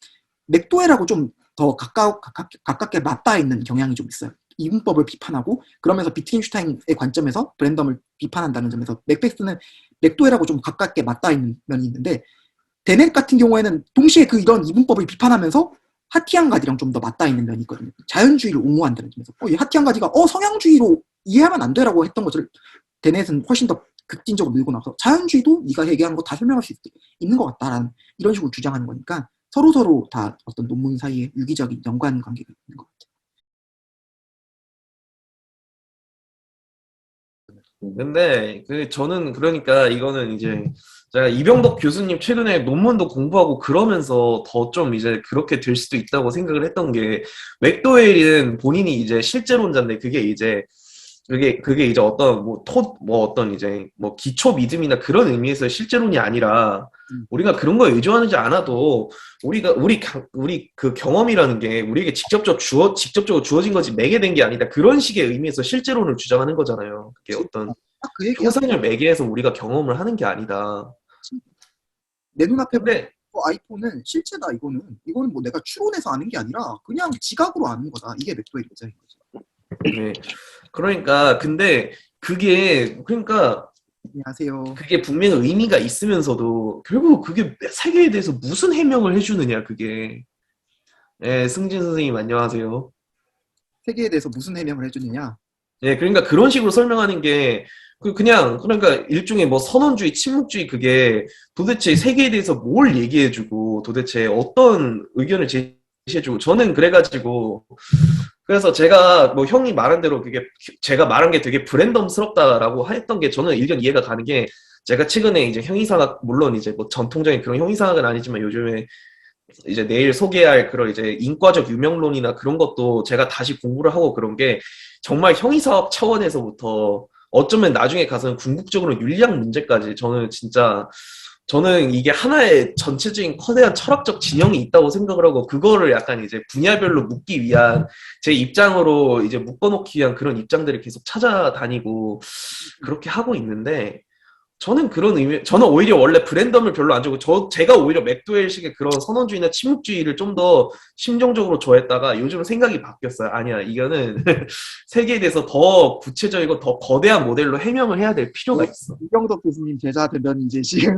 맥도웰하고 좀 더 가깝게 맞닿아 있는 경향이 좀 있어요. 이분법을 비판하고 그러면서 비트겐슈타인의 관점에서 브랜덤을 비판한다는 점에서 맥백스는 맥도웰하고 좀 가깝게 맞닿아 있는 면이 있는데 데넷 같은 경우에는 동시에 이런 이분법을 비판하면서 하티앙가디랑 좀 더 맞닿아 있는 면이 있거든요. 자연주의를 옹호한다는 점에서 이 하티앙가디가 성향주의로 이해하면 안 돼라고 했던 것을 데넷은 훨씬 더 극진적으로 밀고 나서 자연주의도 네가 얘기하는 거 다 설명할 수 있는 것 같다라는 이런 식으로 주장하는 거니까 서로 다 어떤 논문 사이에 유기적인 연관 관계가 있는 것 같아요.
근데 저는 그러니까 이거는 이제 제가 이병덕 교수님 최근에 논문도 공부하고 그러면서 더 좀 이제 그렇게 될 수도 있다고 생각을 했던 게 맥도웰은 본인이 이제 실제론자인데 그게 이제 어떤 이제 기초 믿음이나 그런 의미에서 실제론이 아니라 우리가 그런 거에 의존하지 않아도 우리 그 경험이라는 게 우리에게 직접적으로 주어진 거지 매개된 게 아니다. 그런 식의 의미에서 실제론을 주장하는 거잖아요. 그게 어떤
그 얘기야.
형상을 매개해서 우리가 경험을 하는 게 아니다.
내 눈앞에
근데
아이폰은 실체다. 이거는 뭐 내가 추론해서 아는 게 아니라 그냥 지각으로 아는 거다. 이게 맥도웰 입장인 거죠.
네. 그러니까 근데 그러니까
안녕하세요.
그게 분명히 의미가 있으면서도 결국 그게 세계에 대해서 무슨 해명을 해주느냐 그게. 네, 승진 선생님 안녕하세요.
세계에 대해서 무슨 해명을 해주느냐.
네, 그러니까 그런 식으로 설명하는 게 그러니까 일종의 선언주의, 침묵주의 그게 도대체 세계에 대해서 뭘 얘기해주고 도대체 어떤 의견을 제시해주고 저는 그래서 제가 형이 말한 대로 제가 말한 게 되게 브랜덤스럽다라고 했던 게 저는 일견 이해가 가는 게 제가 최근에 이제 형이상학 물론 이제 전통적인 그런 형이상학은 아니지만 요즘에 이제 내일 소개할 그런 이제 인과적 유명론이나 그런 것도 제가 다시 공부를 하고 그런 게 정말 형이사업 차원에서부터 어쩌면 나중에 가서는 궁극적으로 윤리학 문제까지 저는 이게 하나의 전체적인 커다란 철학적 진영이 있다고 생각을 하고 그거를 약간 이제 분야별로 묶기 위한 제 입장으로 이제 묶어놓기 위한 그런 입장들을 계속 찾아다니고 그렇게 하고 있는데 저는 오히려 원래 브랜덤을 별로 안 좋아하고 제가 오히려 맥도웰식의 그런 선언주의나 침묵주의를 좀 더 심정적으로 좋아했다가 요즘 생각이 바뀌었어요. 아니야, 이거는 세계에 대해서 더 구체적이고 더 거대한 모델로 해명을 해야 될 필요가 있어.
이병덕 교수님 제자 되면 이제 지금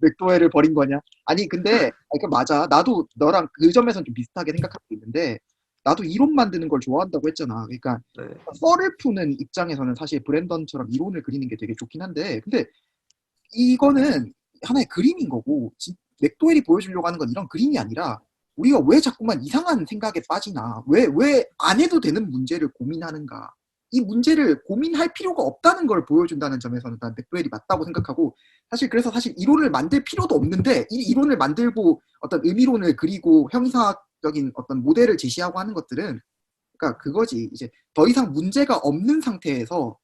맥도웰을 버린 거냐? 아니 근데 그 맞아. 나도 너랑 그 점에서는 좀 비슷하게 생각하고 있는데 나도 이론 만드는 걸 좋아한다고 했잖아. 그러니까
네.
썰을 푸는 입장에서는 사실 브랜던처럼 이론을 그리는 게 되게 좋긴 한데 근데 이거는 하나의 그림인 거고 맥도웰이 보여주려고 하는 건 이런 그림이 아니라 우리가 왜 자꾸만 이상한 생각에 빠지나 왜 안 해도 되는 문제를 고민하는가 이 문제를 고민할 필요가 없다는 걸 보여준다는 점에서는 난 맥도웰이 맞다고 생각하고 그래서 이론을 만들 필요도 없는데 이 이론을 만들고 어떤 의미론을 그리고 형이상학적인 어떤 모델을 제시하고 하는 것들은 그러니까 그거지 이제 더 이상 문제가 없는 상태에서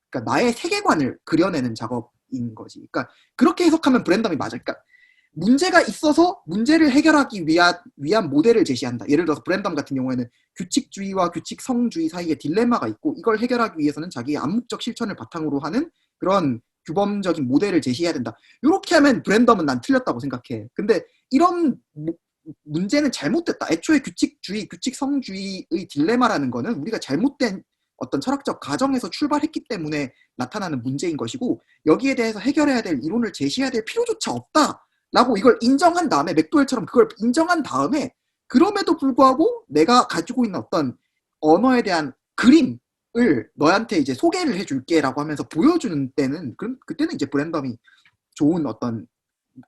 그러니까 나의 세계관을 그려내는 작업인 거지. 그러니까 그렇게 해석하면 브랜덤이 맞아. 그러니까 문제가 있어서 문제를 해결하기 위한 모델을 제시한다. 예를 들어서 브랜덤 같은 경우에는 규칙주의와 규칙성주의 사이에 딜레마가 있고 이걸 해결하기 위해서는 자기의 암묵적 실천을 바탕으로 하는 그런 규범적인 모델을 제시해야 된다. 이렇게 하면 브랜덤은 난 틀렸다고 생각해. 근데 이런 문제는 잘못됐다. 애초에 규칙주의, 규칙성주의의 딜레마라는 거는 우리가 잘못된 어떤 철학적 가정에서 출발했기 때문에 나타나는 문제인 것이고 여기에 대해서 해결해야 될 이론을 제시해야 될 필요조차 없다라고 이걸 인정한 다음에 맥도웰처럼 그걸 인정한 다음에 그럼에도 불구하고 내가 가지고 있는 어떤 언어에 대한 그림을 너한테 이제 소개를 해줄게라고 하면서 보여주는 때는 그때는 이제 브랜덤이 좋은 어떤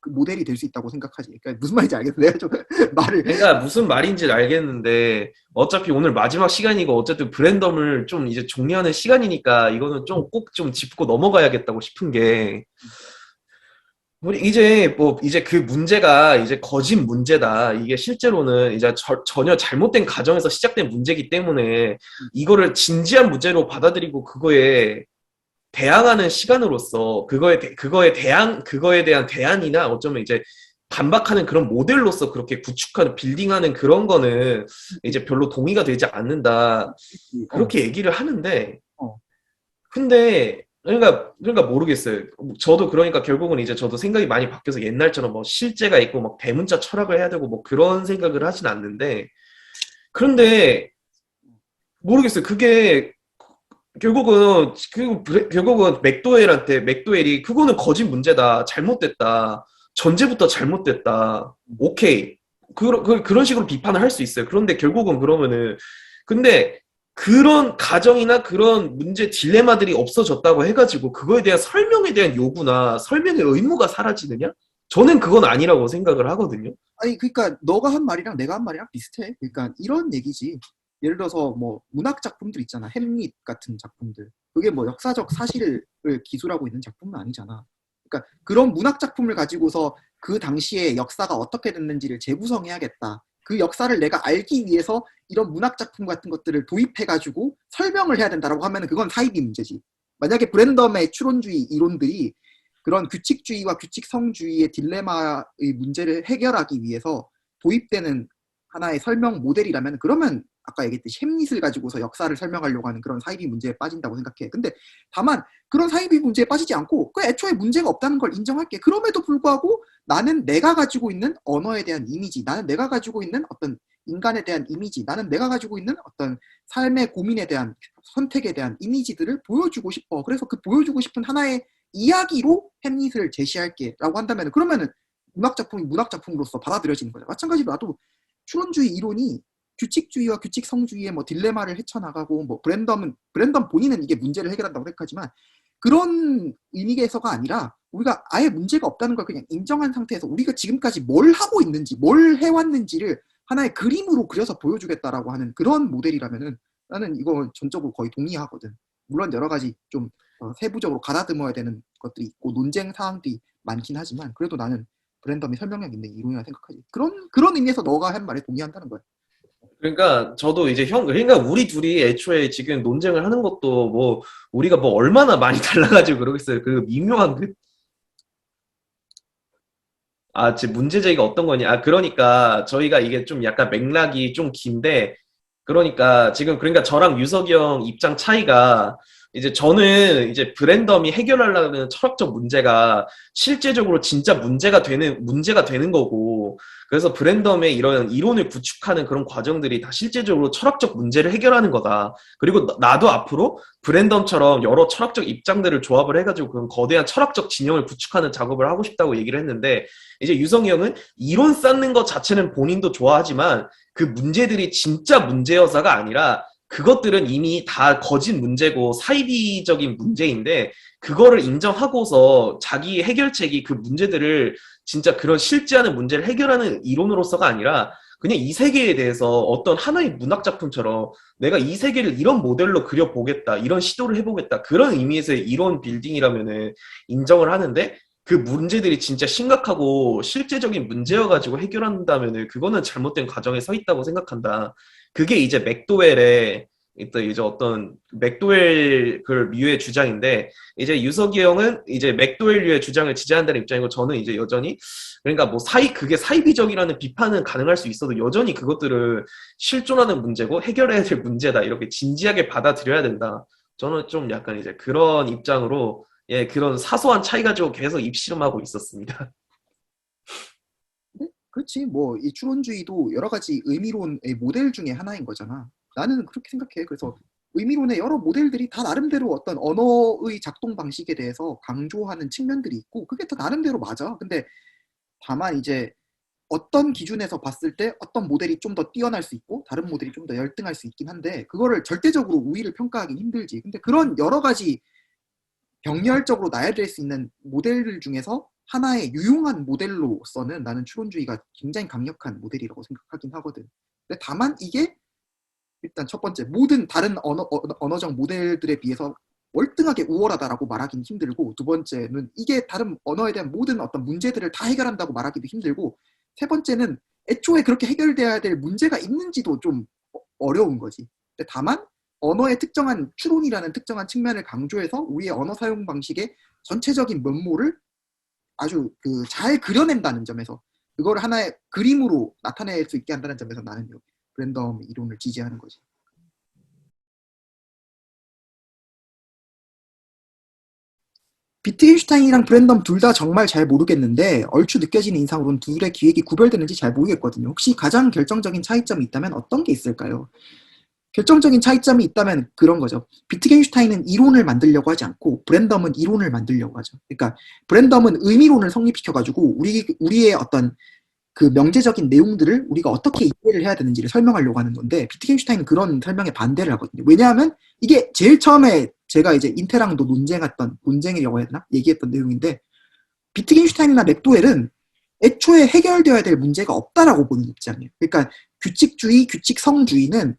그 모델이 될 수 있다고 생각하지. 그러니까 무슨 말인지 알겠어. 내가 좀 말을
그러니까 무슨 말인지 알겠는데 어차피 오늘 마지막 시간이고 어쨌든 브랜덤을 좀 이제 정리하는 시간이니까 이거는 좀 꼭 좀 짚고 넘어가야겠다고 싶은 게 우리 이제 그 문제가 이제 거짓 문제다. 이게 실제로는 이제 전혀 잘못된 가정에서 시작된 문제이기 때문에 이거를 진지한 문제로 받아들이고 그거에 대항하는 시간으로서 그거에 대한 대안이나 어쩌면 이제 반박하는 그런 모델로서 그렇게 구축하는 빌딩하는 그런 거는 이제 별로 동의가 되지 않는다.
어,
그렇게 얘기를 하는데
어,
근데 그러니까 모르겠어요. 저도 그러니까 결국은 이제 저도 생각이 많이 바뀌어서 옛날처럼 뭐 실제가 있고 막 대문자 철학을 해야 되고 뭐 그런 생각을 하진 않는데 그런데 모르겠어요. 그게 결국은 맥도웰이 그거는 거짓 문제다. 잘못됐다. 전제부터 잘못됐다. 오케이. 그런 식으로 비판을 할 수 있어요. 그런데 결국은 그러면은 근데 그런 가정이나 그런 문제 딜레마들이 없어졌다고 해가지고 그거에 대한 설명에 대한 요구나 설명의 의무가 사라지느냐? 저는 그건 아니라고 생각을 하거든요.
아니 그러니까 너가 한 말이랑 내가 한 말이랑 비슷해. 그러니까 이런 얘기지. 예를 들어서 뭐 문학 작품들 있잖아. 햄릿 같은 작품들. 그게 뭐 역사적 사실을 기술하고 있는 작품은 아니잖아. 그러니까 그런 문학 작품을 가지고서 그 당시에 역사가 어떻게 됐는지를 재구성해야겠다. 그 역사를 내가 알기 위해서 이런 문학 작품 같은 것들을 도입해가지고 설명을 해야 된다라고 하면 그건 사이비 문제지. 만약에 브랜덤의 추론주의 이론들이 그런 규칙주의와 규칙성주의의 딜레마의 문제를 해결하기 위해서 도입되는 하나의 설명 모델이라면 그러면 아까 얘기했듯이 햄릿을 가지고서 역사를 설명하려고 하는 그런 사이비 문제에 빠진다고 생각해. 근데 다만 그런 사이비 문제에 빠지지 않고 그 애초에 문제가 없다는 걸 인정할게. 그럼에도 불구하고 나는 내가 가지고 있는 언어에 대한 이미지, 나는 내가 가지고 있는 어떤 인간에 대한 이미지, 나는 내가 가지고 있는 어떤 삶의 고민에 대한 선택에 대한 이미지들을 보여주고 싶어. 그래서 그 보여주고 싶은 하나의 이야기로 햄릿을 제시할게라고 한다면 그러면은 문학 작품이 문학 작품으로서 받아들여지는 거죠. 마찬가지로 나도 추론주의 이론이 규칙주의와 규칙성주의의 뭐 딜레마를 헤쳐나가고 뭐 브랜덤 본인은 이게 문제를 해결한다고 생각하지만 그런 의미에서가 아니라 우리가 아예 문제가 없다는 걸 그냥 인정한 상태에서 우리가 지금까지 뭘 하고 있는지 뭘 해왔는지를 하나의 그림으로 그려서 보여주겠다라고 하는 그런 모델이라면은 나는 이거 전적으로 거의 동의하거든. 물론 여러 가지 좀 세부적으로 가다듬어야 되는 것들이 있고 논쟁 사항들이 많긴 하지만 그래도 나는 브랜덤이 설명력 있는 이론이라 생각하지. 그런 의미에서 너가 한 말에 동의한다는 거야.
그러니까 저도 이제 그러니까 우리 둘이 애초에 지금 논쟁을 하는 것도 뭐 우리가 뭐 얼마나 많이 달라가지고 그러겠어요. 그 미묘한 지금 문제 제기가 어떤 거냐. 그러니까 저희가 이게 좀 약간 맥락이 좀 긴데, 그러니까 저랑 유석이 형 입장 차이가 이제 저는 이제 브랜덤이 해결하려는 철학적 문제가 실제적으로 진짜 문제가 되는 거고, 그래서 브랜덤의 이런 이론을 구축하는 그런 과정들이 다 실제적으로 철학적 문제를 해결하는 거다. 그리고 나도 앞으로 브랜덤처럼 여러 철학적 입장들을 조합을 해가지고 그런 거대한 철학적 진영을 구축하는 작업을 하고 싶다고 얘기를 했는데, 이제 유성이 형은 이론 쌓는 것 자체는 본인도 좋아하지만 그 문제들이 진짜 문제여서가 아니라 그것들은 이미 다 거짓 문제고 사이비적인 문제인데 그거를 인정하고서 자기 해결책이 그 문제들을 진짜 그런 실제하는 문제를 해결하는 이론으로서가 아니라 그냥 이 세계에 대해서 어떤 하나의 문학 작품처럼 내가 이 세계를 이런 모델로 그려보겠다, 이런 시도를 해보겠다, 그런 의미에서의 이론 빌딩이라면은 인정을 하는데 그 문제들이 진짜 심각하고 실제적인 문제여가지고 해결한다면은 그거는 잘못된 과정에 서 있다고 생각한다. 그게 이제 맥도웰의 이제 어떤 맥도웰 그 류의 주장인데 이제 유석이 형은 이제 맥도웰 류의 주장을 지지한다는 입장이고 저는 이제 여전히 그러니까 뭐 그게 사이비적이라는 비판은 가능할 수 있어도 여전히 그것들을 실존하는 문제고 해결해야 될 문제다 이렇게 진지하게 받아들여야 된다. 저는 좀 약간 이제 그런 입장으로 예, 그런 사소한 차이 가지고 계속 입씨름하고 있었습니다.
네? 그렇지. 뭐 이 추론주의도 여러 가지 의미론의 모델 중에 하나인 거잖아. 나는 그렇게 생각해. 그래서 의미론의 여러 모델들이 다 나름대로 어떤 언어의 작동 방식에 대해서 강조하는 측면들이 있고 그게 다 나름대로 맞아. 근데 다만 이제 어떤 기준에서 봤을 때 어떤 모델이 좀 더 뛰어날 수 있고 다른 모델이 좀 더 열등할 수 있긴 한데 그거를 절대적으로 우위를 평가하기는 힘들지. 근데 그런 여러 가지 병렬적으로 나열될 수 있는 모델들 중에서 하나의 유용한 모델로서는 나는 추론주의가 굉장히 강력한 모델이라고 생각하긴 하거든. 근데 다만 이게 일단 첫 번째 모든 다른 언어적 모델들에 비해서 월등하게 우월하다라고 말하기는 힘들고 두 번째는 이게 다른 언어에 대한 모든 어떤 문제들을 다 해결한다고 말하기도 힘들고 세 번째는 애초에 그렇게 해결돼야 될 문제가 있는지도 좀 어려운 거지. 근데 다만 언어의 특정한 추론이라는 특정한 측면을 강조해서 우리의 언어 사용 방식의 전체적인 면모를 아주 잘 그려낸다는 점에서 그걸 하나의 그림으로 나타낼 수 있게 한다는 점에서 나는 브랜덤 이론을 지지하는 거지. 비트겐슈타인이랑 브랜덤 둘 다 정말 잘 모르겠는데 얼추 느껴지는 인상으로는 둘의 기획이 구별되는지 잘 모르겠거든요. 혹시 가장 결정적인 차이점이 있다면 어떤 게 있을까요? 결정적인 차이점이 있다면 그런 거죠. 비트겐슈타인은 이론을 만들려고 하지 않고 브랜덤은 이론을 만들려고 하죠. 그러니까 브랜덤은 의미론을 성립시켜가지고 우리의 어떤 그 명제적인 내용들을 우리가 어떻게 이해를 해야 되는지를 설명하려고 하는 건데 비트겐슈타인은 그런 설명에 반대를 하거든요. 왜냐하면 이게 제일 처음에 제가 이제 인테랑도 논쟁이라고 해야 되나? 얘기했던 내용인데 비트겐슈타인이나 맥도웰은 애초에 해결되어야 될 문제가 없다라고 보는 입장이에요. 그러니까 규칙주의, 규칙성주의는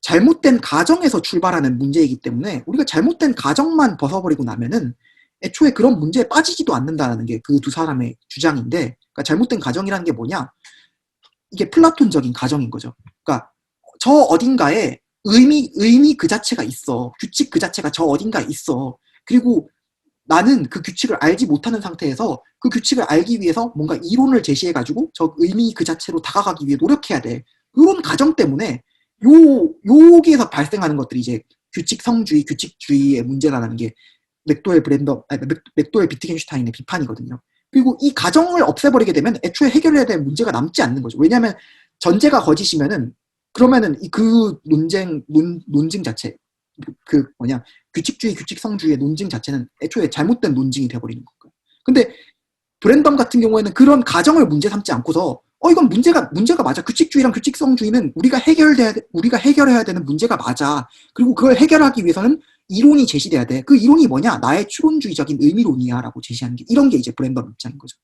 잘못된 가정에서 출발하는 문제이기 때문에 우리가 잘못된 가정만 벗어버리고 나면은 애초에 그런 문제에 빠지지도 않는다는 게 그 두 사람의 주장인데 그러니까 잘못된 가정이라는 게 뭐냐? 이게 플라톤적인 가정인 거죠. 그러니까 저 어딘가에 의미 그 자체가 있어. 규칙 그 자체가 저 어딘가에 있어. 그리고 나는 그 규칙을 알지 못하는 상태에서 그 규칙을 알기 위해서 뭔가 이론을 제시해가지고 저 의미 그 자체로 다가가기 위해 노력해야 돼. 이런 가정 때문에 여기에서 발생하는 것들이 이제 규칙성주의, 규칙주의의 문제라는 게 맥도웰 비트겐슈타인의 비판이거든요. 그리고 이 가정을 없애버리게 되면 애초에 해결해야 될 문제가 남지 않는 거죠. 왜냐하면 전제가 거짓이면은 그러면은 그 논증 자체 규칙주의, 규칙성주의의 논증 자체는 애초에 잘못된 논증이 돼버리는 거예요. 근데 브랜덤 같은 경우에는 그런 가정을 문제 삼지 않고서 이건 문제가 맞아. 규칙주의랑 규칙성주의는 우리가 해결해야 되는 문제가 맞아. 그리고 그걸 해결하기 위해서는 이론이 제시돼야 돼. 그 이론이 뭐냐? 나의 추론주의적인 의미론이야라고 제시하는 게 이런 게 이제 브랜덤 입장인 거죠.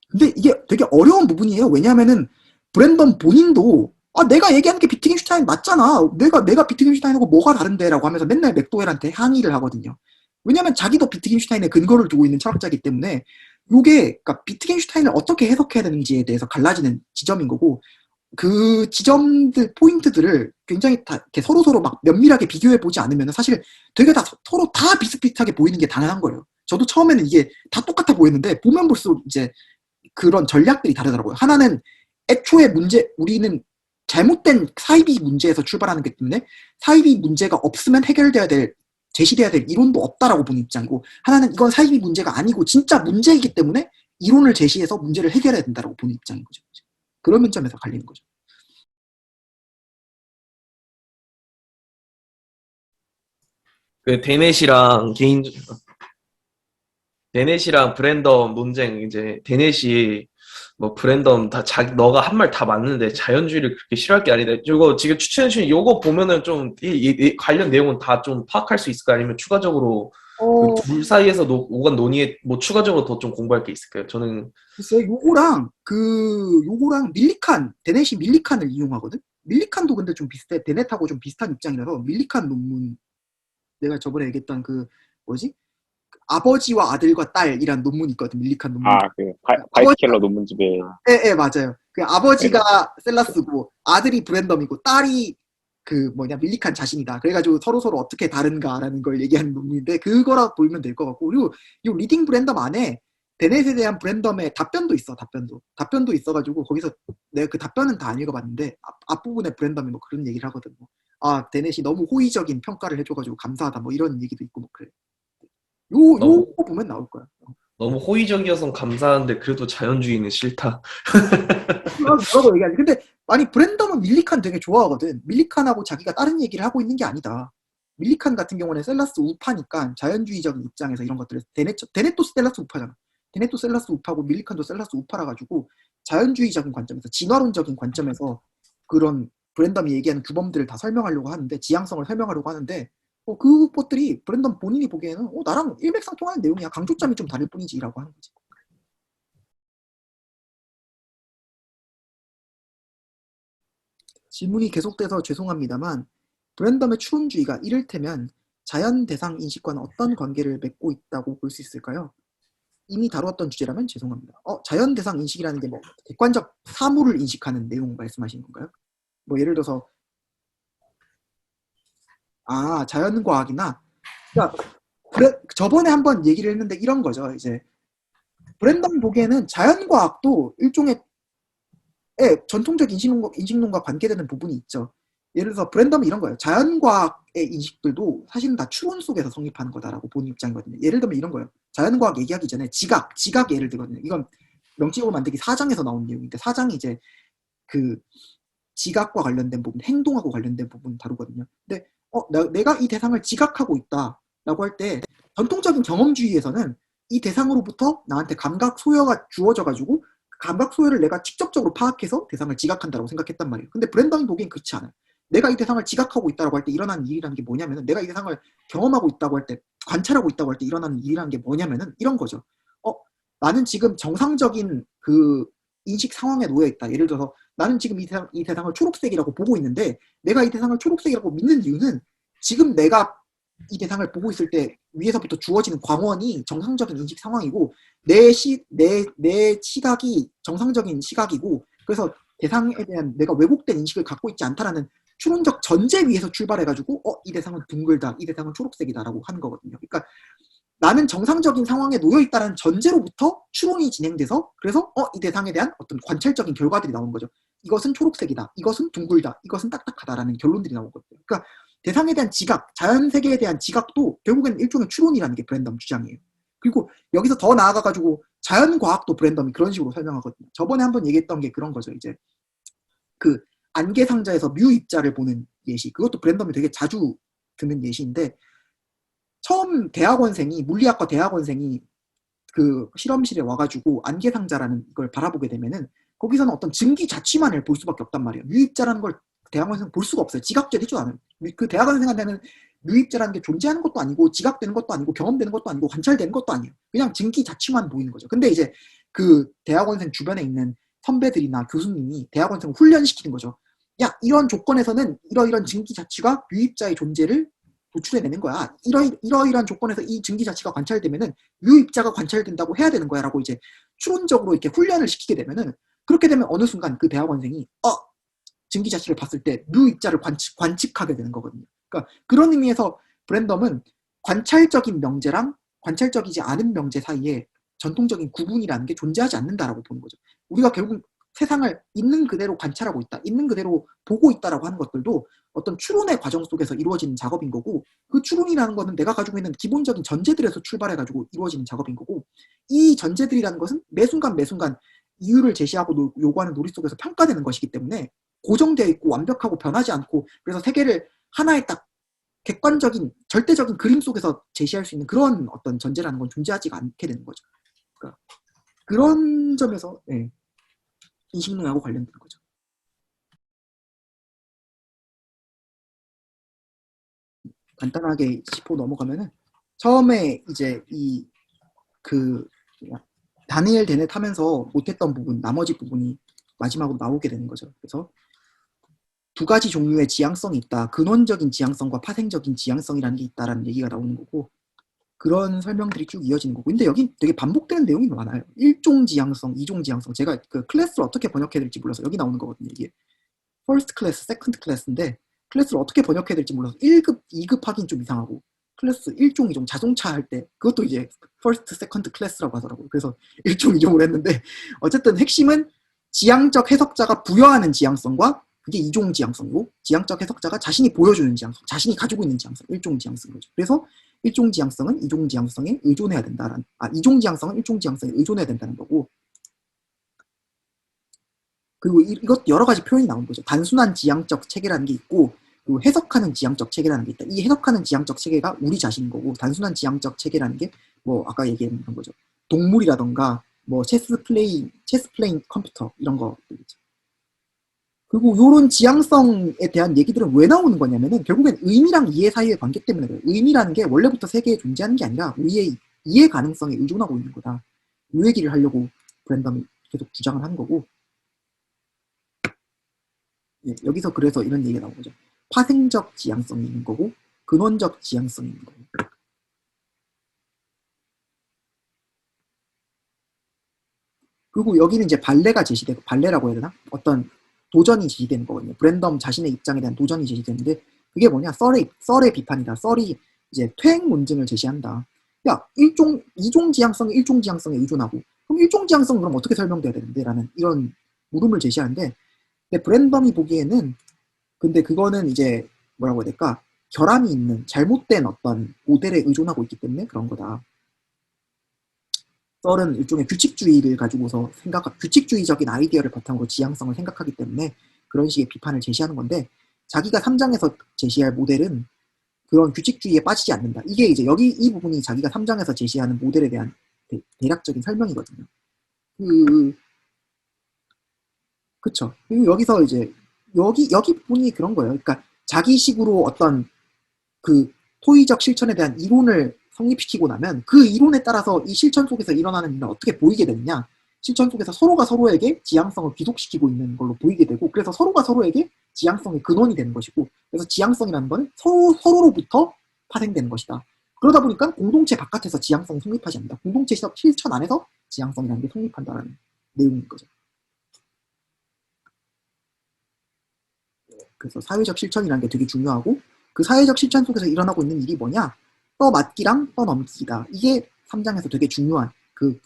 근데 이게 되게 어려운 부분이에요. 왜냐하면은 브랜덤 본인도 내가 얘기하는 게 비트겐슈타인 맞잖아. 내가 비트겐슈타인하고 뭐가 다른데라고 하면서 맨날 맥도웰한테 항의를 하거든요. 왜냐하면 자기도 비트겐슈타인의 근거를 두고 있는 철학자이기 때문에 이게 그러니까 비트겐슈타인을 어떻게 해석해야 되는지에 대해서 갈라지는 지점인 거고 그 지점들 포인트들을 굉장히 다 이렇게 서로 막 면밀하게 비교해 보지 않으면 사실 되게 다 서로 다 비슷비슷하게 보이는 게 당연한 거예요. 저도 처음에는 이게 다 똑같아 보였는데 보면 볼수록 이제 그런 전략들이 다르더라고요. 하나는 애초에 우리는 잘못된 사이비 문제에서 출발하는 게 때문에 사이비 문제가 없으면 제시돼야 될 이론도 없다라고 보는 입장이고 하나는 이건 사이비 문제가 아니고 진짜 문제이기 때문에 이론을 제시해서 문제를 해결해야 된다라고 보는 입장인 거죠. 그런 점에서 갈리는 거죠.
그 데넷이랑 브랜덤 논쟁 이제 데넷이 뭐 브랜덤 너가 한 말 다 맞는데 자연주의를 그렇게 싫어할 게 아니다. 이거 지금 추천해주신 요거 보면은 좀 이 관련 내용은 다 좀 파악할 수 있을까? 아니면 추가적으로 그 둘 사이에서 오간 논의에 뭐 추가적으로 더 좀 공부할 게 있을까요? 저는
글쎄요, 요거랑 데넷이 밀리칸을 이용하거든? 밀리칸도 근데 좀 비슷해. 데넷하고 좀 비슷한 입장이라서 밀리칸 논문, 내가 저번에 얘기했던 뭐지? 아버지와 아들과 딸이란 논문이 있거든, 밀리칸 논문.
바이스켈러 논문집에.
예, 맞아요. 그 아버지가 셀라스고 아들이 브랜덤이고 딸이 밀리칸 자신이다. 그래가지고 서로 어떻게 다른가라는 걸 얘기하는 논문인데 그거라 보이면 될 것 같고 그리고 이 리딩 브랜덤 안에 데넷에 대한 브랜덤의 답변도 있어가지고 거기서 내가 그 답변은 다 안 읽어봤는데 앞부분에 브랜덤이 뭐 그런 얘기를 하거든. 데넷이 너무 호의적인 평가를 해줘가지고 감사하다 뭐 이런 얘기도 있고 뭐 그래. 요거 보면 나올 거야.
너무 호의적이어서 감사한데 그래도 자연주의는 싫다.
뭐라고 얘기하지? 근데 아니 브랜덤은 밀리칸 되게 좋아하거든. 밀리칸하고 자기가 다른 얘기를 하고 있는 게 아니다. 밀리칸 같은 경우는 셀라스 우파니까 자연주의적인 입장에서 이런 것들을 데넷도 셀라스 우파잖아. 데넷도 셀라스 우파고 밀리칸도 셀라스 우파라 가지고 자연주의적인 관점에서 진화론적인 관점에서 그런 브랜덤이 얘기하는 규범들을 다 설명하려고 하는데 지향성을 설명하려고 하는데 그것들이 브랜덤 본인이 보기에는 나랑 일맥상통하는 내용이야. 강조점이 좀 다를 뿐이지라고 하는 거지. 질문이 계속돼서 죄송합니다만 브랜덤의 추론주의가 이를테면 자연 대상 인식과는 어떤 관계를 맺고 있다고 볼 수 있을까요? 이미 다루었던 주제라면 죄송합니다. 자연 대상 인식이라는 게 뭐 객관적 사물을 인식하는 내용 말씀하시는 건가요? 뭐 예를 들어서 자연과학이나, 그러니까 저번에 한번 얘기를 했는데 이런 거죠. 이제 브랜덤이 보기에는 자연과학도 일종의 전통적 인식론과 관계되는 부분이 있죠. 예를 들어서 브랜덤이 이런 거예요. 자연과학의 인식들도 사실은 다 추론 속에서 성립하는 거다라고 보는 입장이거든요. 예를 들면 이런 거예요. 자연과학 얘기하기 전에 지각 예를 들거든요. 이건 명칭으로 만들기 4장에서 나온 내용인데 4장이 이제 그 지각과 관련된 부분, 행동하고 관련된 부분 다루거든요. 근데 내가 이 대상을 지각하고 있다라고 할 때 전통적인 경험주의에서는 이 대상으로부터 나한테 감각 소여가 주어져가지고 감각 소여를 내가 직접적으로 파악해서 대상을 지각한다고 생각했단 말이에요. 근데 브랜덤이 보기엔 그렇지 않아요. 내가 이 대상을 지각하고 있다고 할 때 일어나는 일이라는 게 뭐냐면은 내가 이 대상을 경험하고 있다고 할 때 관찰하고 있다고 할 때 일어나는 일이라는 게 뭐냐면은 이런 거죠. 나는 지금 정상적인 그 인식 상황에 놓여 있다. 예를 들어서 나는 지금 이 대상을 초록색이라고 보고 있는데 내가 이 대상을 초록색이라고 믿는 이유는 지금 내가 이 대상을 보고 있을 때 위에서부터 주어지는 광원이 정상적인 인식 상황이고 내 시각이 정상적인 시각이고 그래서 대상에 대한 내가 왜곡된 인식을 갖고 있지 않다라는 추론적 전제 위에서 출발해가지고 이 대상은 둥글다, 이 대상은 초록색이다라고 하는 거거든요. 그러니까 나는 정상적인 상황에 놓여 있다는 전제로부터 추론이 진행돼서 그래서 이 대상에 대한 어떤 관찰적인 결과들이 나오는 거죠. 이것은 초록색이다, 이것은 둥글다, 이것은 딱딱하다라는 결론들이 나오거든요. 그러니까 대상에 대한 지각, 자연 세계에 대한 지각도 결국에는 일종의 추론이라는 게 브랜덤 주장이에요. 그리고 여기서 더 나아가가지고 자연과학도 브랜덤이 그런 식으로 설명하거든요. 저번에 한번 얘기했던 게 그런 거죠. 이제 그 안개 상자에서 뮤 입자를 보는 예시, 그것도 브랜덤이 되게 자주 듣는 예시인데 처음 물리학과 대학원생이 그 실험실에 와가지고 안개 상자라는 걸 바라보게 되면은 거기서는 어떤 증기 자취만을 볼 수밖에 없단 말이에요. 뮤입자라는 걸 대학원생 볼 수가 없어요. 지각되지도 않아요. 그 대학원생한테는 뮤입자라는 게 존재하는 것도 아니고 지각되는 것도 아니고 경험되는 것도 아니고 관찰되는 것도 아니에요. 그냥 증기 자취만 보이는 거죠. 근데 이제 그 대학원생 주변에 있는 선배들이나 교수님이 대학원생을 훈련시키는 거죠. 야, 이런 조건에서는 이러이런 증기 자취가 뮤입자의 존재를 도출해내는 거야. 이러이러한 조건에서 이 증기 자체가 관찰되면은 뮤입자가 관찰된다고 해야 되는 거야 라고 이제 추론적으로 이렇게 훈련을 시키게 되면은 그렇게 되면 어느 순간 그 대학원생이 증기 자체를 봤을 때 뮤입자를 관측하게 되는 거거든요. 그러니까 그런 의미에서 브랜덤은 관찰적인 명제랑 관찰적이지 않은 명제 사이에 전통적인 구분이라는 게 존재하지 않는다라고 보는 거죠. 우리가 결국 세상을 있는 그대로 관찰하고 있다, 있는 그대로 보고 있다라고 하는 것들도 어떤 추론의 과정 속에서 이루어지는 작업인 거고 그 추론이라는 것은 내가 가지고 있는 기본적인 전제들에서 출발해가지고 이루어지는 작업인 거고 이 전제들이라는 것은 매 순간 이유를 제시하고 요구하는 놀이 속에서 평가되는 것이기 때문에 고정되어 있고 완벽하고 변하지 않고 그래서 세계를 하나의 딱 객관적인 절대적인 그림 속에서 제시할 수 있는 그런 어떤 전제라는 건 존재하지가 않게 되는 거죠. 그러니까 그런 점에서 인식론하고 관련된 거죠. 간단하게 짚고 넘어가면은 처음에 이제 다니엘 데넷 하면서 못했던 부분, 나머지 부분이 마지막으로 나오게 되는 거죠. 그래서 두 가지 종류의 지향성이 있다. 근원적인 지향성과 파생적인 지향성이라는 게 있다라는 얘기가 나오는 거고 그런 설명들이 쭉 이어지는 거고 근데 여기 되게 반복되는 내용이 많아요. 1종 지향성, 2종 지향성. 제가 그 클래스를 어떻게 번역해야 될지 몰라서 여기 나오는 거거든요. 이게 퍼스트 클래스, 세컨드 클래스인데 클래스를 어떻게 번역해야 될지 몰라서 1급, 2급 하긴 좀 이상하고 클래스 1종, 2종 자동차 할 때 그것도 이제 퍼스트, 세컨드 클래스라고 하더라고요. 그래서 1종, 2종을 했는데 어쨌든 핵심은 지향적 해석자가 부여하는 지향성과 그게 2종 지향성이고 지향적 해석자가 자신이 보여주는 지향성, 자신이 가지고 있는 지향성, 1종 지향성인 거죠. 그래서 1종 지향성은 2종 지향성에 의존해야 된다라는 2종 지향성은 1종 지향성에 의존해야 된다는 거고 그리고 이것 여러 가지 표현이 나온 거죠. 단순한 지향적 체계라는 게 있고 그리고 해석하는 지향적 체계라는 게 있다. 이 해석하는 지향적 체계가 우리 자신인 거고 단순한 지향적 체계라는 게 뭐 아까 얘기했던 거죠. 동물이라던가 뭐 체스 플레인 컴퓨터 이런 거들이죠. 그리고 이런 지향성에 대한 얘기들은 왜 나오는 거냐면은 결국엔 의미랑 이해 사이의 관계 때문에 그래요. 의미라는 게 원래부터 세계에 존재하는 게 아니라 우리의 이해 가능성에 의존하고 있는 거다. 이 얘기를 하려고 브랜덤이 계속 주장을 한 거고 여기서 그래서 이런 얘기가 나온 거죠. 파생적 지향성이 있는 거고 근원적 지향성이 있는 거고 그리고 여기는 이제 발레가 제시되고 발레라고 해야 되나? 어떤 도전이 제시되는 거거든요. 브랜덤 자신의 입장에 대한 도전이 제시되는데 그게 뭐냐? 썰의 비판이다. 썰이 이제 퇴행 논증을 제시한다. 야, 이종 지향성이 일종 지향성에 의존하고, 그럼 일종 지향성은 그럼 어떻게 설명돼야 되는데? 라는 이런 물음을 제시하는데, 근데 브랜덤이 보기에는, 근데 그거는 이제 뭐라고 해야 될까? 결함이 있는 잘못된 어떤 모델에 의존하고 있기 때문에 그런 거다. 썰은 일종의 규칙주의를 가지고서 규칙주의적인 아이디어를 바탕으로 지향성을 생각하기 때문에 그런 식의 비판을 제시하는 건데, 자기가 3장에서 제시할 모델은 그런 규칙주의에 빠지지 않는다. 이게 이제 이 부분이 자기가 3장에서 제시하는 모델에 대한 대략적인 설명이거든요. 그쵸. 그리고 여기서 이제 여기 부분이 그런 거예요. 그러니까 자기식으로 어떤 그 토의적 실천에 대한 이론을 성립시키고 나면 그 이론에 따라서 이 실천 속에서 일어나는 일은 어떻게 보이게 되느냐. 실천 속에서 서로가 서로에게 지향성을 귀속시키고 있는 걸로 보이게 되고, 그래서 서로가 서로에게 지향성의 근원이 되는 것이고, 그래서 지향성이라는 건 서로로부터 파생되는 것이다. 그러다 보니까 공동체 바깥에서 지향성이 성립하지 않는다. 공동체 실천 안에서 지향성이라는 게 성립한다는 내용인 거죠. 그래서 사회적 실천이라는 게 되게 중요하고, 그 사회적 실천 속에서 일어나고 있는 일이 뭐냐? 떠맡기랑 떠넘기기다. 이게 3장에서 되게 중요한 그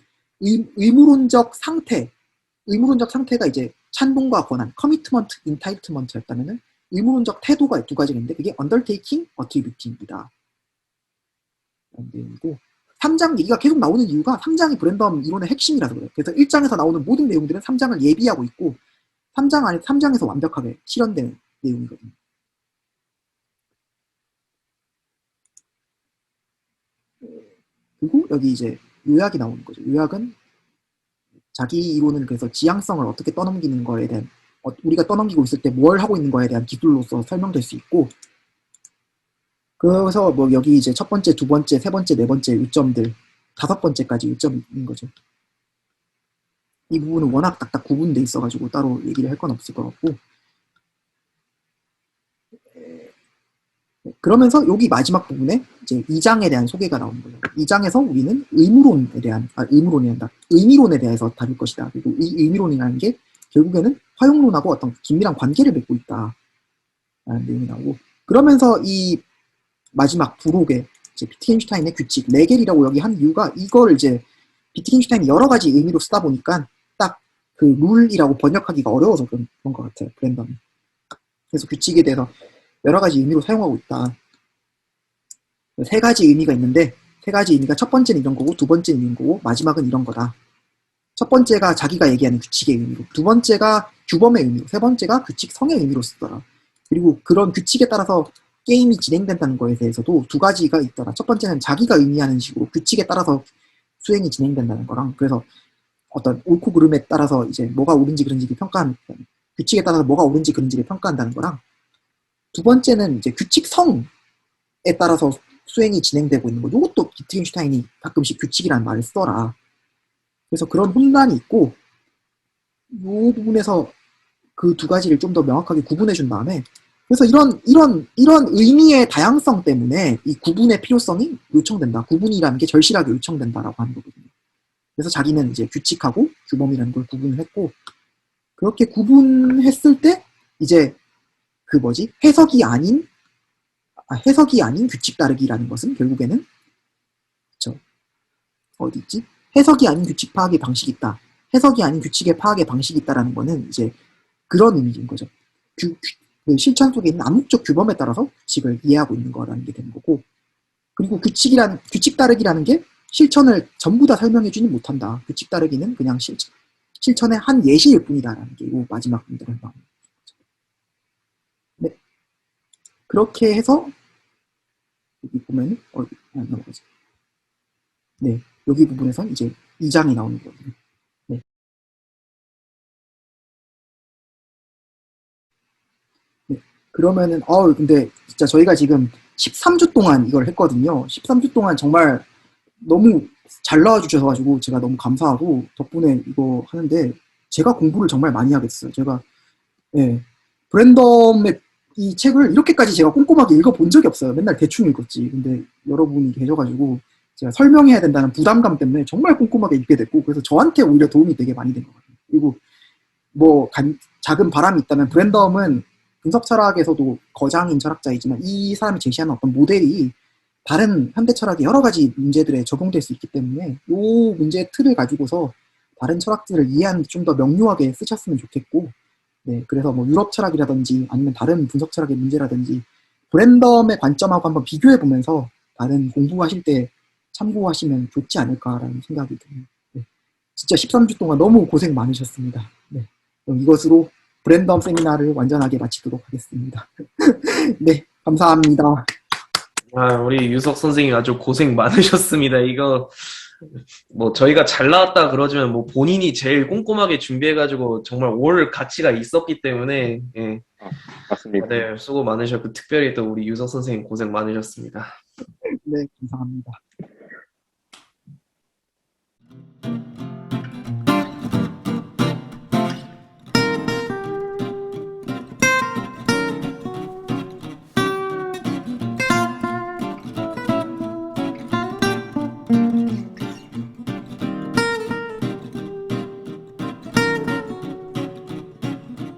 의무론적 상태가 이제 찬동과 권한, 커미트먼트, 인타이트먼트였다면은 의무론적 태도가 두 가지가 있는데, 그게 언더테이킹, 어트리뷰팅이다. 라는 내용이고, 3장 얘기가 계속 나오는 이유가 3장이 브랜덤 이론의 핵심이라서 그래요. 그래서 1장에서 나오는 모든 내용들은 3장을 예비하고 있고, 3장에서 완벽하게 실현되는 내용이거든요. 그리고 여기 이제 요약이 나오는 거죠. 요약은 자기 이론은 그래서 지향성을 어떻게 떠넘기는 거에 대한, 우리가 떠넘기고 있을 때 뭘 하고 있는 거에 대한 기술로서 설명될 수 있고, 그래서 뭐 여기 이제 첫 번째, 두 번째, 세 번째, 네 번째 요점들, 다섯 번째까지 요점이 있는 거죠. 이 부분은 워낙 딱딱 구분돼 있어가지고 따로 얘기를 할 건 없을 것 같고, 그러면서 여기 마지막 부분에 이제 2장에 대한 소개가 나오는 거죠. 2장에서 우리는 의미론에 대해서 다룰 것이다. 그리고 이 의미론이라는 게 결국에는 화용론하고 어떤 긴밀한 관계를 맺고 있다. 라는 내용이 나오고, 그러면서 이 마지막 부록에 이제 비트겐슈타인의 규칙, 레겔이라고 여기 한 이유가, 이걸 이제 비트겐슈타인이 여러 가지 의미로 쓰다 보니까 딱 그 룰이라고 번역하기가 어려워서 그런 것 같아요. 브랜덤이. 그래서 규칙에 대해서 여러 가지 의미로 사용하고 있다. 세 가지 의미가 있는데, 세 가지 의미가 첫 번째는 이런 거고, 두 번째는 이런 거고, 마지막은 이런 거다. 첫 번째가 자기가 얘기하는 규칙의 의미로, 두 번째가 규범의 의미로, 세 번째가 규칙성의 의미로 쓰더라. 그리고 그런 규칙에 따라서 게임이 진행된다는 거에 대해서도 두 가지가 있더라. 첫 번째는 자기가 의미하는 식으로 규칙에 따라서 수행이 진행된다는 거랑, 그래서 어떤 옳고 그름에 따라서 이제 뭐가 옳은지 그른지를 평가하는, 규칙에 따라서 뭐가 옳은지 그른지를 평가한다는 거랑, 두 번째는 이제 규칙성에 따라서 수행이 진행되고 있는 거. 이것도 비트겐슈타인이 가끔씩 규칙이라는 말을 쓰더라. 그래서 그런 혼란이 있고, 이 부분에서 그 두 가지를 좀 더 명확하게 구분해 준 다음에, 그래서 이런 의미의 다양성 때문에 이 구분의 필요성이 요청된다. 구분이라는 게 절실하게 요청된다라고 하는 거거든요. 그래서 자기는 이제 규칙하고 규범이라는 걸 구분을 했고, 그렇게 구분했을 때 이제 그 해석이 아닌 규칙 따르기라는 것은 결국에는 어디 있지? 해석이 아닌 규칙 파악의 방식이 있다. 해석이 아닌 규칙의 파악의 방식이 있다라는 거는 이제 그런 의미인 거죠. 그 실천 속에 있는 암묵적 규범에 따라서 규칙을 이해하고 있는 거라는 게 되는 거고, 그리고 규칙 따르기라는 게 실천을 전부 다 설명해주지 못한다. 규칙 따르기는 그냥 실천의 한 예시일 뿐이다라는 게 이 마지막 문제를 나옵니다. 네. 그렇게 해서 여기 보면은 안 넘어가지. 네, 여기 부분에서 이제 2장이 나오는 거거든요. 네. 네. 그러면은 근데 진짜 저희가 지금 13주 동안 이걸 했거든요. 13주 동안 정말 너무 잘 나와주셔가지고 제가 너무 감사하고, 덕분에 이거 하는데 제가 공부를 정말 많이 하겠어요. 제가 브랜덤의 이 책을 이렇게까지 제가 꼼꼼하게 읽어본 적이 없어요. 맨날 대충 읽었지. 근데 여러분이 계셔가지고 제가 설명해야 된다는 부담감 때문에 정말 꼼꼼하게 읽게 됐고, 그래서 저한테 오히려 도움이 되게 많이 된 것 같아요. 그리고 뭐 작은 바람이 있다면, 브랜덤은 분석 철학에서도 거장인 철학자이지만 이 사람이 제시하는 어떤 모델이 다른 현대 철학의 여러 가지 문제들에 적용될 수 있기 때문에 이 문제의 틀을 가지고서 다른 철학들을 이해하는 데 좀 더 명료하게 쓰셨으면 좋겠고, 네, 그래서 뭐 유럽 철학이라든지 아니면 다른 분석 철학의 문제라든지 브랜덤의 관점하고 한번 비교해 보면서 다른 공부하실 때 참고하시면 좋지 않을까라는 생각이 듭니다. 네, 진짜 13주 동안 너무 고생 많으셨습니다. 네, 그럼 이것으로 브랜덤 세미나를 완전하게 마치도록 하겠습니다. 네, 감사합니다.
아, 우리 유석 선생님 아주 고생 많으셨습니다. 이거 뭐 저희가 잘 나왔다 그러지만 뭐 본인이 제일 꼼꼼하게 준비해가지고 정말 올 가치가 있었기 때문에 예,
맞습니다.
다들 수고 많으셨고 특별히 또 우리 유석 선생님 고생 많으셨습니다.
네, 감사합니다.